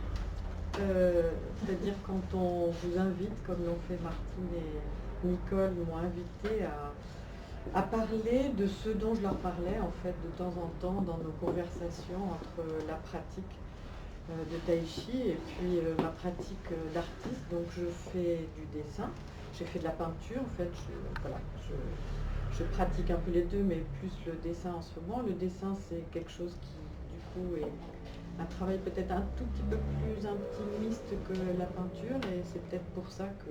C'est-à-dire quand on vous invite, comme l'ont fait Martine et Nicole, m'ont invité à parler de ce dont je leur parlais en fait de temps en temps dans nos conversations entre la pratique de tai chi et puis ma pratique d'artiste. Donc je fais du dessin, j'ai fait de la peinture en fait, je pratique un peu les deux, mais plus le dessin en ce moment. Le dessin c'est quelque chose qui du coup est un travail peut-être un tout petit peu plus intimiste que la peinture, et c'est peut-être pour ça que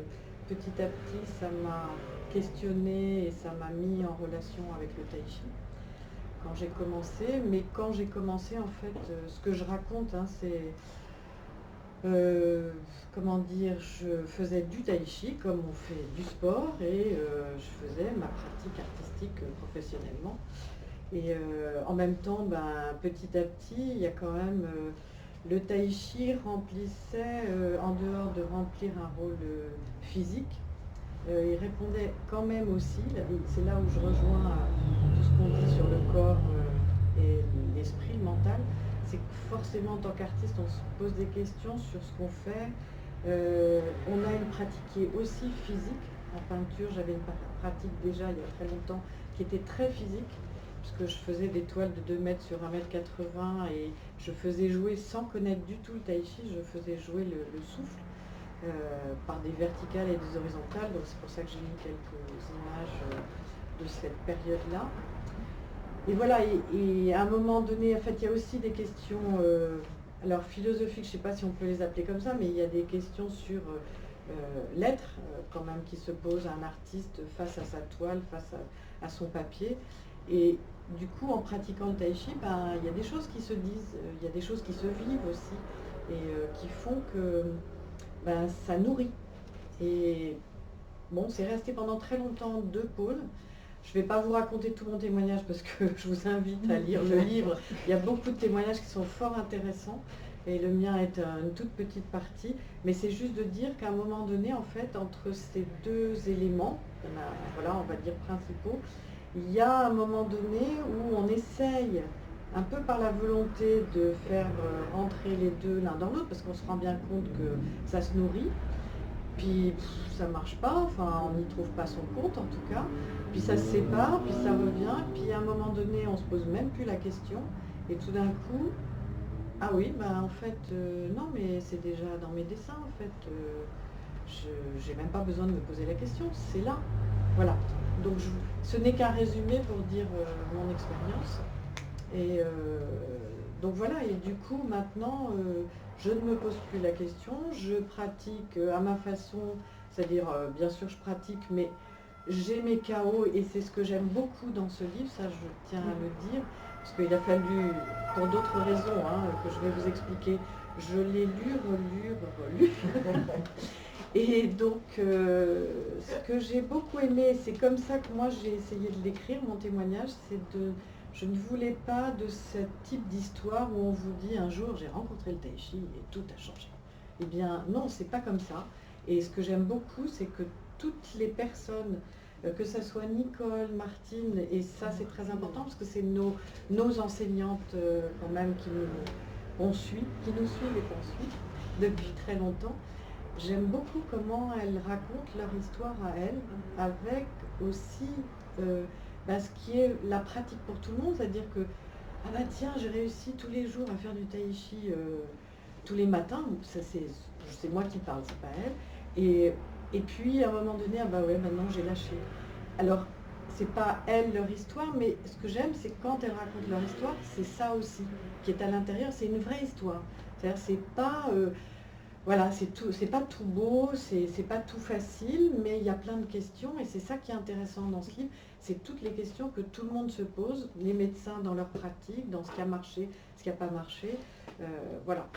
petit à petit ça m'a questionné et ça m'a mis en relation avec le tai chi quand j'ai commencé. Mais quand j'ai commencé, en fait, ce que je raconte, hein, c'est comment dire, je faisais du tai chi comme on fait du sport, et je faisais ma pratique artistique professionnellement. Et en même temps, petit à petit, il y a quand même le tai chi remplissait, en dehors de remplir un rôle physique, il répondait quand même aussi, c'est là où je rejoins tout ce qu'on dit sur le corps et l'esprit, le mental, c'est que forcément en tant qu'artiste, on se pose des questions sur ce qu'on fait. On a une pratique qui est aussi physique. En peinture, j'avais une pratique déjà il y a très longtemps qui était très physique, puisque je faisais des toiles de 2 mètres sur 1,80 m et je faisais jouer, sans connaître du tout le tai chi, je faisais jouer le souffle par des verticales et des horizontales. Donc c'est pour ça que j'ai mis quelques images de cette période-là. Et voilà, et à un moment donné, en fait, il y a aussi des questions alors philosophiques, je ne sais pas si on peut les appeler comme ça, mais il y a des questions sur l'être quand même qui se pose à un artiste face à sa toile, face à son papier. Et du coup, en pratiquant le tai chi, il y a des choses qui se disent, il y a des choses qui se vivent aussi, et qui font que ça nourrit. Et bon, c'est resté pendant très longtemps 2 pôles. Je ne vais pas vous raconter tout mon témoignage parce que je vous invite à lire le livre. Il y a beaucoup de témoignages qui sont fort intéressants, et le mien est une toute petite partie. Mais c'est juste de dire qu'à un moment donné, en fait, entre ces 2 éléments, voilà, on va dire principaux, il y a un moment donné où on essaye, un peu par la volonté de faire rentrer les deux l'un dans l'autre, parce qu'on se rend bien compte que ça se nourrit, puis ça marche pas, enfin on n'y trouve pas son compte en tout cas, puis ça se sépare, puis ça revient, puis à un moment donné on se pose même plus la question, et tout d'un coup, ah oui, en fait, non mais c'est déjà dans mes dessins en fait, j'ai même pas besoin de me poser la question, c'est là, voilà. Donc ce n'est qu'un résumé pour dire mon expérience. Et donc voilà, et du coup maintenant je ne me pose plus la question, je pratique à ma façon, c'est-à-dire bien sûr je pratique, mais j'ai mes KO, et c'est ce que j'aime beaucoup dans ce livre, ça je tiens à le dire, parce qu'il a fallu, pour d'autres raisons que je vais vous expliquer, je l'ai lu, relu. Et donc, ce que j'ai beaucoup aimé, c'est comme ça que moi j'ai essayé de l'écrire, mon témoignage, je ne voulais pas de ce type d'histoire où on vous dit un jour j'ai rencontré le tai chi et tout a changé. Eh bien non, c'est pas comme ça. Et ce que j'aime beaucoup, c'est que toutes les personnes, que ce soit Nicole, Martine, et ça c'est très important parce que c'est nos enseignantes quand même qui nous suivent et qu'on suit depuis très longtemps. J'aime beaucoup comment elles racontent leur histoire à elles, avec aussi ce qui est la pratique pour tout le monde, c'est-à-dire que tiens, j'ai réussi tous les jours à faire du tai chi tous les matins, c'est moi qui parle, c'est pas elle, et puis à un moment donné, maintenant j'ai lâché. Alors c'est pas elles leur histoire, mais ce que j'aime, c'est quand elles racontent leur histoire, c'est ça aussi qui est à l'intérieur, c'est une vraie histoire, c'est-à-dire c'est pas voilà, c'est pas tout beau, c'est pas tout facile, mais il y a plein de questions, et c'est ça qui est intéressant dans ce livre, c'est toutes les questions que tout le monde se pose, les médecins dans leur pratique, dans ce qui a marché, ce qui n'a pas marché, voilà.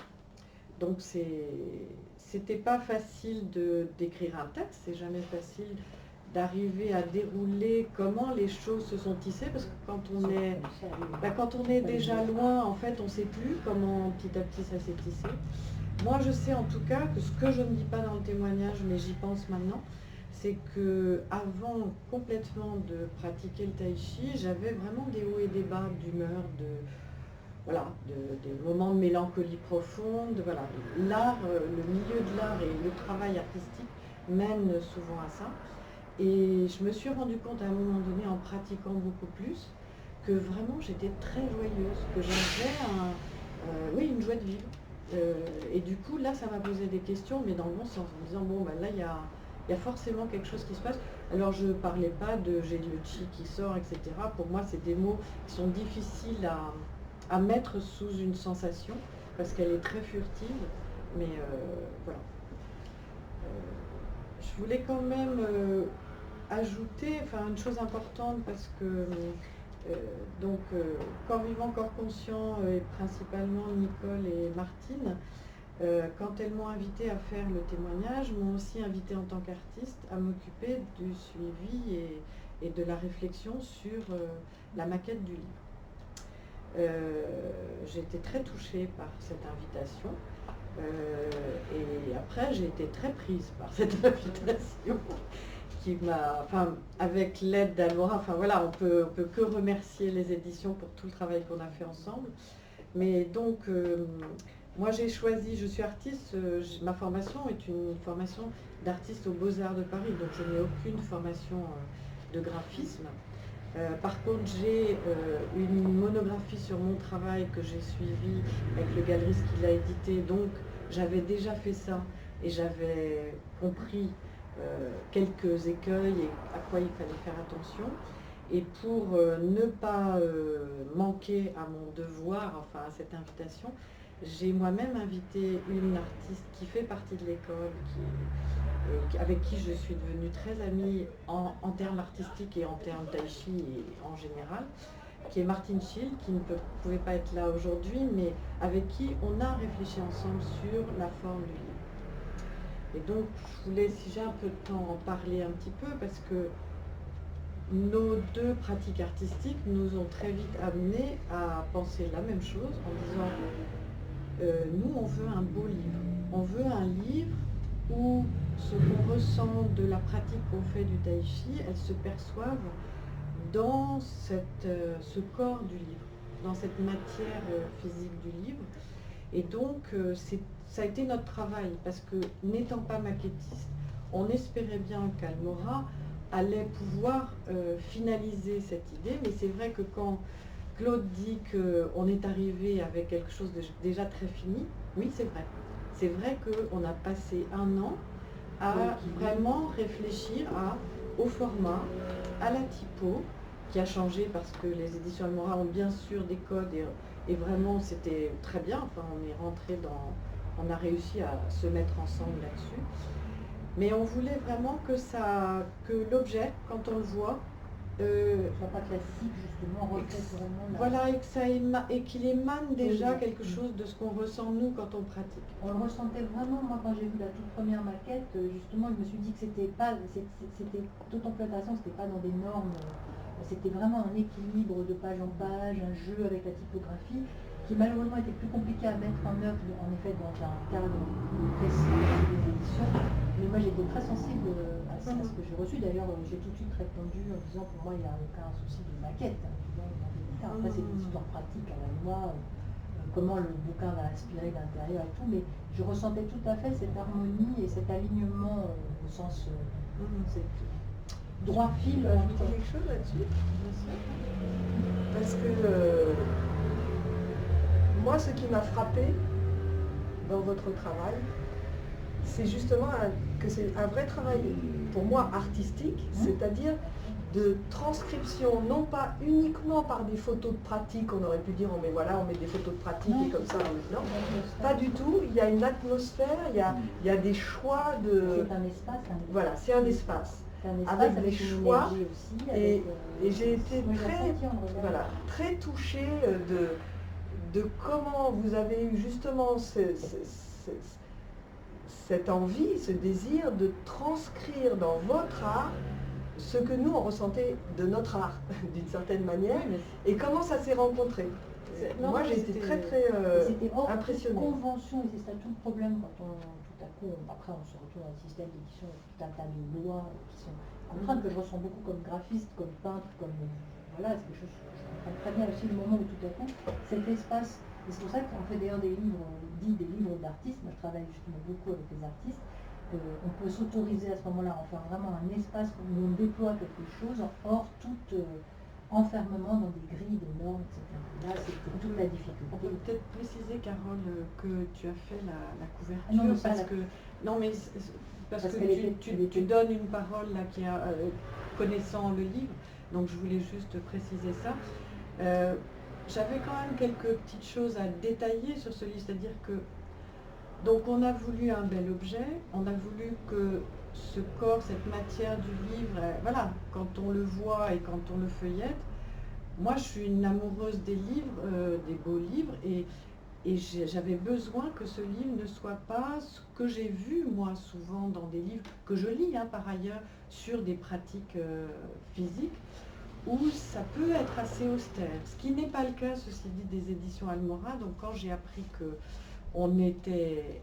Donc c'était pas facile d'écrire un texte, c'est jamais facile d'arriver à dérouler comment les choses se sont tissées, parce que quand on est déjà loin, en fait, on ne sait plus comment petit à petit ça s'est tissé. Moi, je sais en tout cas que ce que je ne dis pas dans le témoignage, mais j'y pense maintenant, c'est que avant complètement de pratiquer le tai chi, j'avais vraiment des hauts et des bas d'humeur, des moments de mélancolie profonde. Voilà. L'art, le milieu de l'art et le travail artistique mènent souvent à ça. Et je me suis rendu compte à un moment donné, en pratiquant beaucoup plus, que vraiment j'étais très joyeuse, que j'avais une joie de vivre. Et du coup, là, ça m'a posé des questions, mais dans le bon sens, en me disant, bon, ben là, il y a forcément quelque chose qui se passe. Alors, je ne parlais pas de j'ai le chi qui sort, etc. Pour moi, c'est des mots qui sont difficiles à mettre sous une sensation, parce qu'elle est très furtive, mais voilà. Je voulais quand même ajouter une chose importante, parce que Corps Vivant, Corps Conscient, et principalement Nicole et Martine, quand elles m'ont invitée à faire le témoignage, m'ont aussi invitée en tant qu'artiste à m'occuper du suivi et de la réflexion sur la maquette du livre. J'ai été très touchée par cette invitation. Et après, j'ai été très prise par cette invitation qui m'a, avec l'aide d'Almora, on peut que remercier les éditions pour tout le travail qu'on a fait ensemble. Mais donc, moi j'ai choisi, je suis artiste, ma formation est une formation d'artiste aux Beaux-Arts de Paris, donc je n'ai aucune formation de graphisme. Par contre, j'ai une monographie sur mon travail que j'ai suivie avec le galeriste qui l'a édité, donc j'avais déjà fait ça et j'avais compris quelques écueils et à quoi il fallait faire attention. Et pour ne pas manquer à mon devoir, à cette invitation, j'ai moi-même invité une artiste qui fait partie de l'école, avec qui je suis devenue très amie en termes artistiques et en termes tai chi et en général, qui est Martine Schild, qui ne pouvait pas être là aujourd'hui, mais avec qui on a réfléchi ensemble sur la forme du livre. Et donc, je voulais, si j'ai un peu de temps, en parler un petit peu, parce que nos deux pratiques artistiques nous ont très vite amenés à penser la même chose, en disant, nous, on veut un beau livre. On veut un livre où ce qu'on ressent de la pratique qu'on fait du tai chi, elles se perçoivent dans ce corps du livre, dans cette matière physique du livre. Et donc, ça a été notre travail, parce que n'étant pas maquettiste, on espérait bien qu'Almora allait pouvoir finaliser cette idée, mais c'est vrai que quand Claude dit qu'on est arrivé avec quelque chose de déjà très fini, oui, c'est vrai. C'est vrai qu'on a passé un an à vraiment réfléchir au format, à la typo, qui a changé parce que les éditions Almora ont bien sûr des codes et vraiment c'était très bien. On est rentré on a réussi à se mettre ensemble là-dessus. Mais on voulait vraiment que l'objet, quand on le voit, soit pas classique, justement, reflète vraiment voilà, et qu'il émane déjà quelque chose de ce qu'on ressent nous quand on pratique. On le ressentait vraiment. Moi, quand j'ai vu la toute première maquette, justement, je me suis dit que c'était d'autant plus intéressant, c'était pas dans des normes, c'était vraiment un équilibre de page en page, un jeu avec la typographie, qui malheureusement était plus compliqué à mettre en œuvre, en effet, dans un cadre précis des éditions. Mais moi, j'étais très sensible à ce que j'ai reçu. D'ailleurs, j'ai tout de suite répondu en disant, pour moi, il n'y a aucun souci de maquette. Après, c'est une histoire pratique à la loi, comment le bouquin va aspirer de l'intérieur et tout. Mais je ressentais tout à fait cette harmonie et cet alignement au sens droit fil. Vous dire quelque chose là-dessus? Parce que moi, ce qui m'a frappé dans votre travail, c'est justement que c'est un vrai travail, pour moi, artistique, c'est-à-dire de transcription, non pas uniquement par des photos de pratique, on aurait pu dire, on met des photos de pratique et comme ça, non, pas du tout, il y a une atmosphère, il y a des choix de... C'est un espace. Voilà, c'est un espace. Avec des choix, aussi, et j'ai été très touchée de comment vous avez eu justement cette envie, ce désir de transcrire dans votre art ce que nous on ressentait de notre art d'une certaine manière et comment ça s'est rencontré. Moi j'ai été très c'était hors impressionnée. Convention, et c'est ça tout le problème quand tout à coup, après on se retrouve dans un système d'édition avec tout un tas de lois qui sont contraintes que je ressens beaucoup comme graphiste, comme peintre, comme voilà, c'est quelque chose que je comprends très bien aussi le moment où tout à coup cet espace, et c'est pour ça qu'on fait d'ailleurs des livres dits des livres d'artistes, moi je travaille justement beaucoup avec les artistes, on peut s'autoriser à ce moment-là à en faire vraiment un espace où on déploie quelque chose hors tout enfermement dans des grilles, des normes, etc. Là, c'était toute la difficulté. On peut peut-être préciser, Carole, que tu as fait la couverture, non, parce que tu donnes une parole là qui a connaissant le livre, donc je voulais juste préciser ça. J'avais quand même quelques petites choses à détailler sur ce livre, c'est-à-dire que donc on a voulu un bel objet, on a voulu que ce corps, cette matière du livre, voilà, quand on le voit et quand on le feuillette, moi je suis une amoureuse des livres, des beaux livres, et j'avais besoin que ce livre ne soit pas ce que j'ai vu moi souvent dans des livres que je lis par ailleurs sur des pratiques physiques, où ça peut être assez austère, ce qui n'est pas le cas, ceci dit, des éditions Almora. Donc quand j'ai appris qu'on était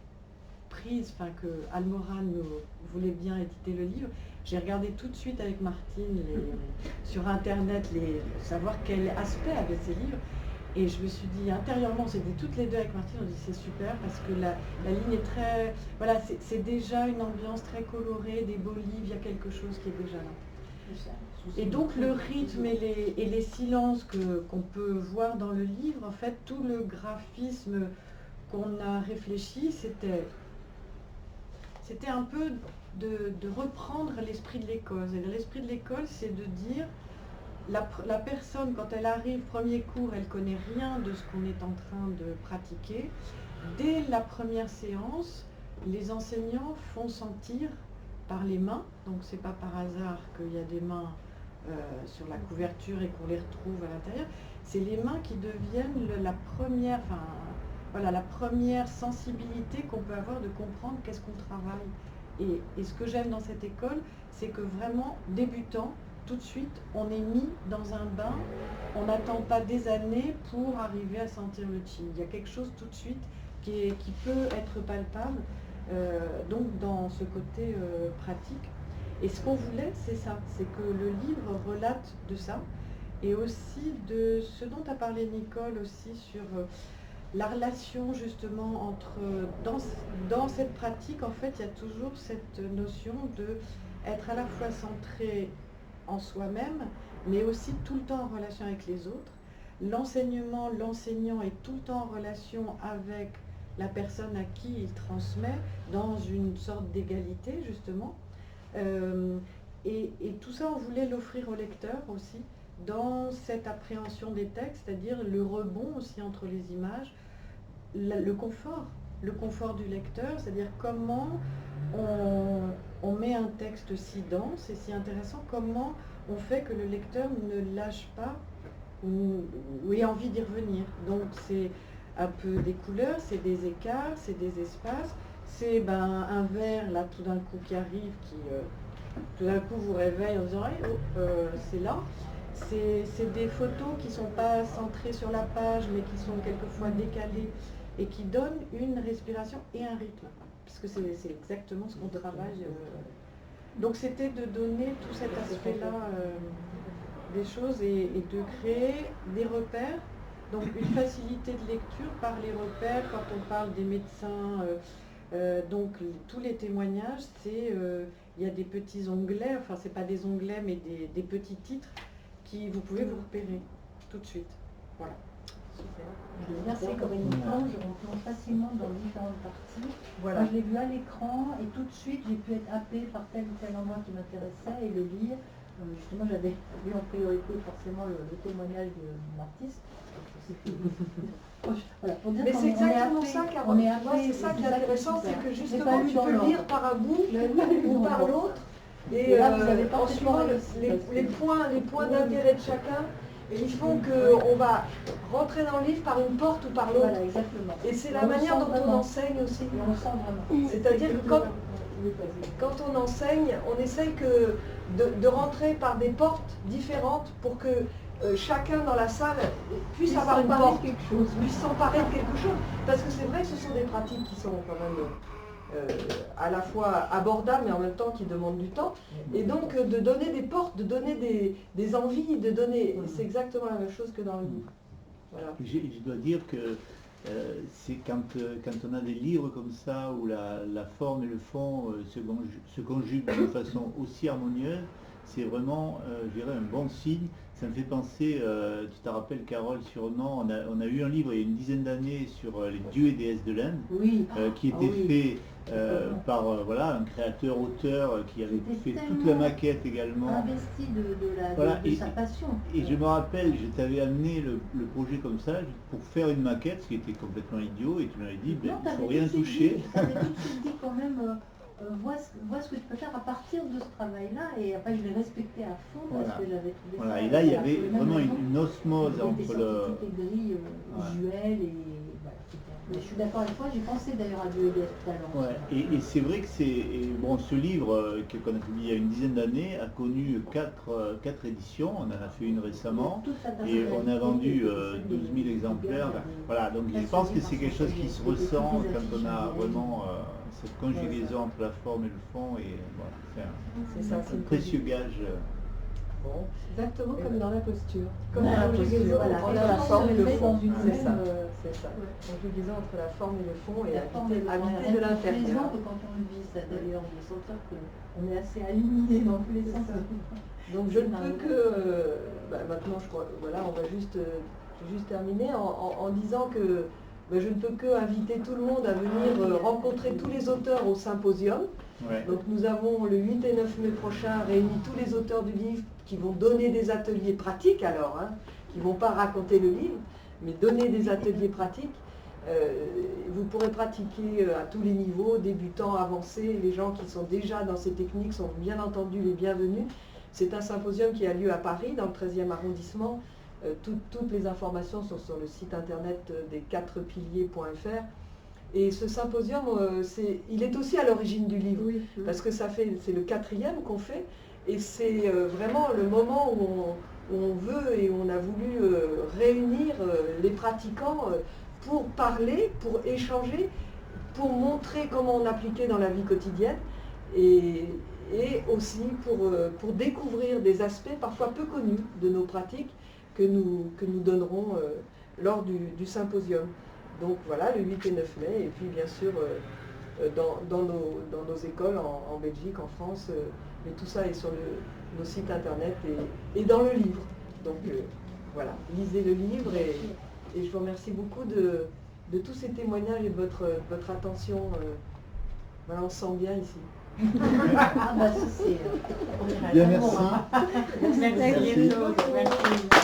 prise, que Almora nous voulait bien éditer le livre, j'ai regardé tout de suite avec Martine sur internet savoir quel aspect avaient ces livres, et je me suis dit intérieurement, on s'est dit toutes les deux avec Martine, on dit c'est super parce que la ligne est très, voilà, c'est déjà une ambiance très colorée, des beaux livres, il y a quelque chose qui est déjà là. Et donc le rythme et les silences qu'on peut voir dans le livre, en fait, tout le graphisme qu'on a réfléchi, c'était un peu de reprendre l'esprit de l'école. Et l'esprit de l'école, c'est de dire, la personne, quand elle arrive, premier cours, elle ne connaît rien de ce qu'on est en train de pratiquer. Dès la première séance, les enseignants font sentir par les mains, donc c'est pas par hasard qu'il y a des mains sur la couverture et qu'on les retrouve à l'intérieur, c'est les mains qui deviennent la première sensibilité qu'on peut avoir de comprendre qu'est-ce qu'on travaille. Et ce que j'aime dans cette école, c'est que vraiment, débutant, tout de suite, on est mis dans un bain, on n'attend pas des années pour arriver à sentir le chi. Il y a quelque chose tout de suite qui peut être palpable, donc dans ce côté pratique. Et ce qu'on voulait, c'est ça, c'est que le livre relate de ça, et aussi de ce dont a parlé Nicole aussi sur la relation justement entre, dans cette pratique, en fait, il y a toujours cette notion d'être à la fois centré en soi-même, mais aussi tout le temps en relation avec les autres. L'enseignant est tout le temps en relation avec la personne à qui il transmet, dans une sorte d'égalité justement. Et tout ça, on voulait l'offrir au lecteur aussi, dans cette appréhension des textes, c'est-à-dire le rebond aussi entre les images, le confort du lecteur, c'est-à-dire comment on met un texte si dense et si intéressant, comment on fait que le lecteur ne lâche pas ou ait envie d'y revenir. Donc c'est un peu des couleurs, c'est des écarts, c'est des espaces, c'est un vers là tout d'un coup qui arrive, qui tout d'un coup vous réveille en disant c'est là. C'est des photos qui ne sont pas centrées sur la page, mais qui sont quelquefois décalées et qui donnent une respiration et un rythme, parce que c'est exactement ce qu'on travaille. Donc c'était de donner tout cet aspect-là des choses et de créer des repères, donc une facilité de lecture par les repères. Quand on parle des médecins, donc tous les témoignages, il y a des petits onglets, enfin c'est pas des onglets mais des petits titres qui vous pouvez vous repérer tout de suite. Voilà. Super. Merci Corinne. On plonge facilement dans différentes parties. Voilà. Moi, je l'ai vu à l'écran et tout de suite j'ai pu être happée par tel ou tel endroit qui m'intéressait et le lire. Justement, j'avais vu en priorité forcément le témoignage de l'artiste. Voilà, pour dire mais c'est exactement happé, ça, Carole. C'est ça qui est intéressant, c'est que justement tu peux lire par un bout ou par l'autre. Et là, en suivant les points d'intérêt de chacun, et ils font qu'on va rentrer dans le livre par une porte ou par l'autre. Voilà, exactement. Et c'est la manière dont on enseigne aussi. Et on sent vraiment. C'est-à-dire que quand on enseigne, on essaye que de rentrer par des portes différentes pour que chacun dans la salle puisse avoir une porte, puisse s'emparer de quelque chose. Parce que c'est vrai que ce sont des pratiques qui sont quand même à la fois abordables mais en même temps qui demandent du temps. Et donc de donner des portes, de donner des envies, de donner. C'est exactement la même chose que dans le livre. Voilà. Je dois dire que c'est quand on a des livres comme ça où la forme et le fond se conjuguent d'une façon aussi harmonieuse, c'est vraiment, je dirais, un bon signe. Ça me fait penser, tu te rappelles Carole, sûrement, on a eu un livre il y a une dizaine d'années sur les dieux et déesses de l'Inde, Oui. qui était fait par voilà, un créateur-auteur qui avait fait toute la maquette également. Investi Voilà, de sa passion. Et je me rappelle, je t'avais amené le projet comme ça pour faire une maquette, ce qui était complètement idiot, et tu m'avais dit, ben, il ne faut rien toucher. Tu avais tout de suite dit quand même, vois ce que tu peux faire à partir de ce travail-là, et après je l'ai respecté à fond parce Voilà. que j'avais trouvé Voilà, ça et là il y avait absolument vraiment raison. une osmose Il était entre sorti le... toutes les grilles visuelles et voilà, mais je suis d'accord avec toi, j'ai pensé d'ailleurs à Dieu et Déesse tout à l'heure. Ouais, et c'est vrai que bon, ce livre qu'on a publié il y a une dizaine d'années a connu quatre éditions, on en a fait une récemment, et on a vendu 12 000 exemplaires. Voilà, donc je pense que c'est quelque chose qui se ressent quand on a vraiment cette conjugaison entre la forme et le fond, et voilà, C'est ça, c'est un une précieux gage. Bon. Exactement comme dans la posture. Comme dans la posture, voilà. entre la forme et le fond, Une c'est ça. même, C'est ça. Conjugaison entre la forme et le fond et la forme et le habiter de l'intérieur. quand on le vit ça d'ailleurs, de sentir qu'on est assez aligné dans tous les sens. Donc je ne peux que, maintenant je crois, voilà, on va juste terminer en disant que je ne peux que inviter tout le monde à venir rencontrer tous les auteurs au symposium. Ouais. Donc nous avons le 8 et 9 mai prochain réunis tous les auteurs du livre qui vont donner des ateliers pratiques alors, qui ne vont pas raconter le livre, mais donner des ateliers pratiques. Vous pourrez pratiquer à tous les niveaux, débutants, avancés, les gens qui sont déjà dans ces techniques sont bien entendu les bienvenus. C'est un symposium qui a lieu à Paris, dans le 13e arrondissement. Toutes les informations sont sur le site internet des 4piliers.fr. Et ce symposium, il est aussi à l'origine du livre, Oui. parce que c'est le 4e qu'on fait, et c'est vraiment le moment où on veut et on a voulu réunir les pratiquants pour parler, pour échanger, pour montrer comment on appliquait dans la vie quotidienne, et aussi pour découvrir des aspects parfois peu connus de nos pratiques que nous donnerons lors du symposium. Donc voilà, le 8 et 9 mai, et puis bien sûr dans nos écoles en Belgique, en France, mais tout ça est sur nos sites internet et dans le livre. Donc voilà, lisez le livre et je vous remercie beaucoup de tous ces témoignages et de votre attention. Voilà, on se sent bien ici. Ah bah ça c'est... Bien, merci. Merci. Merci.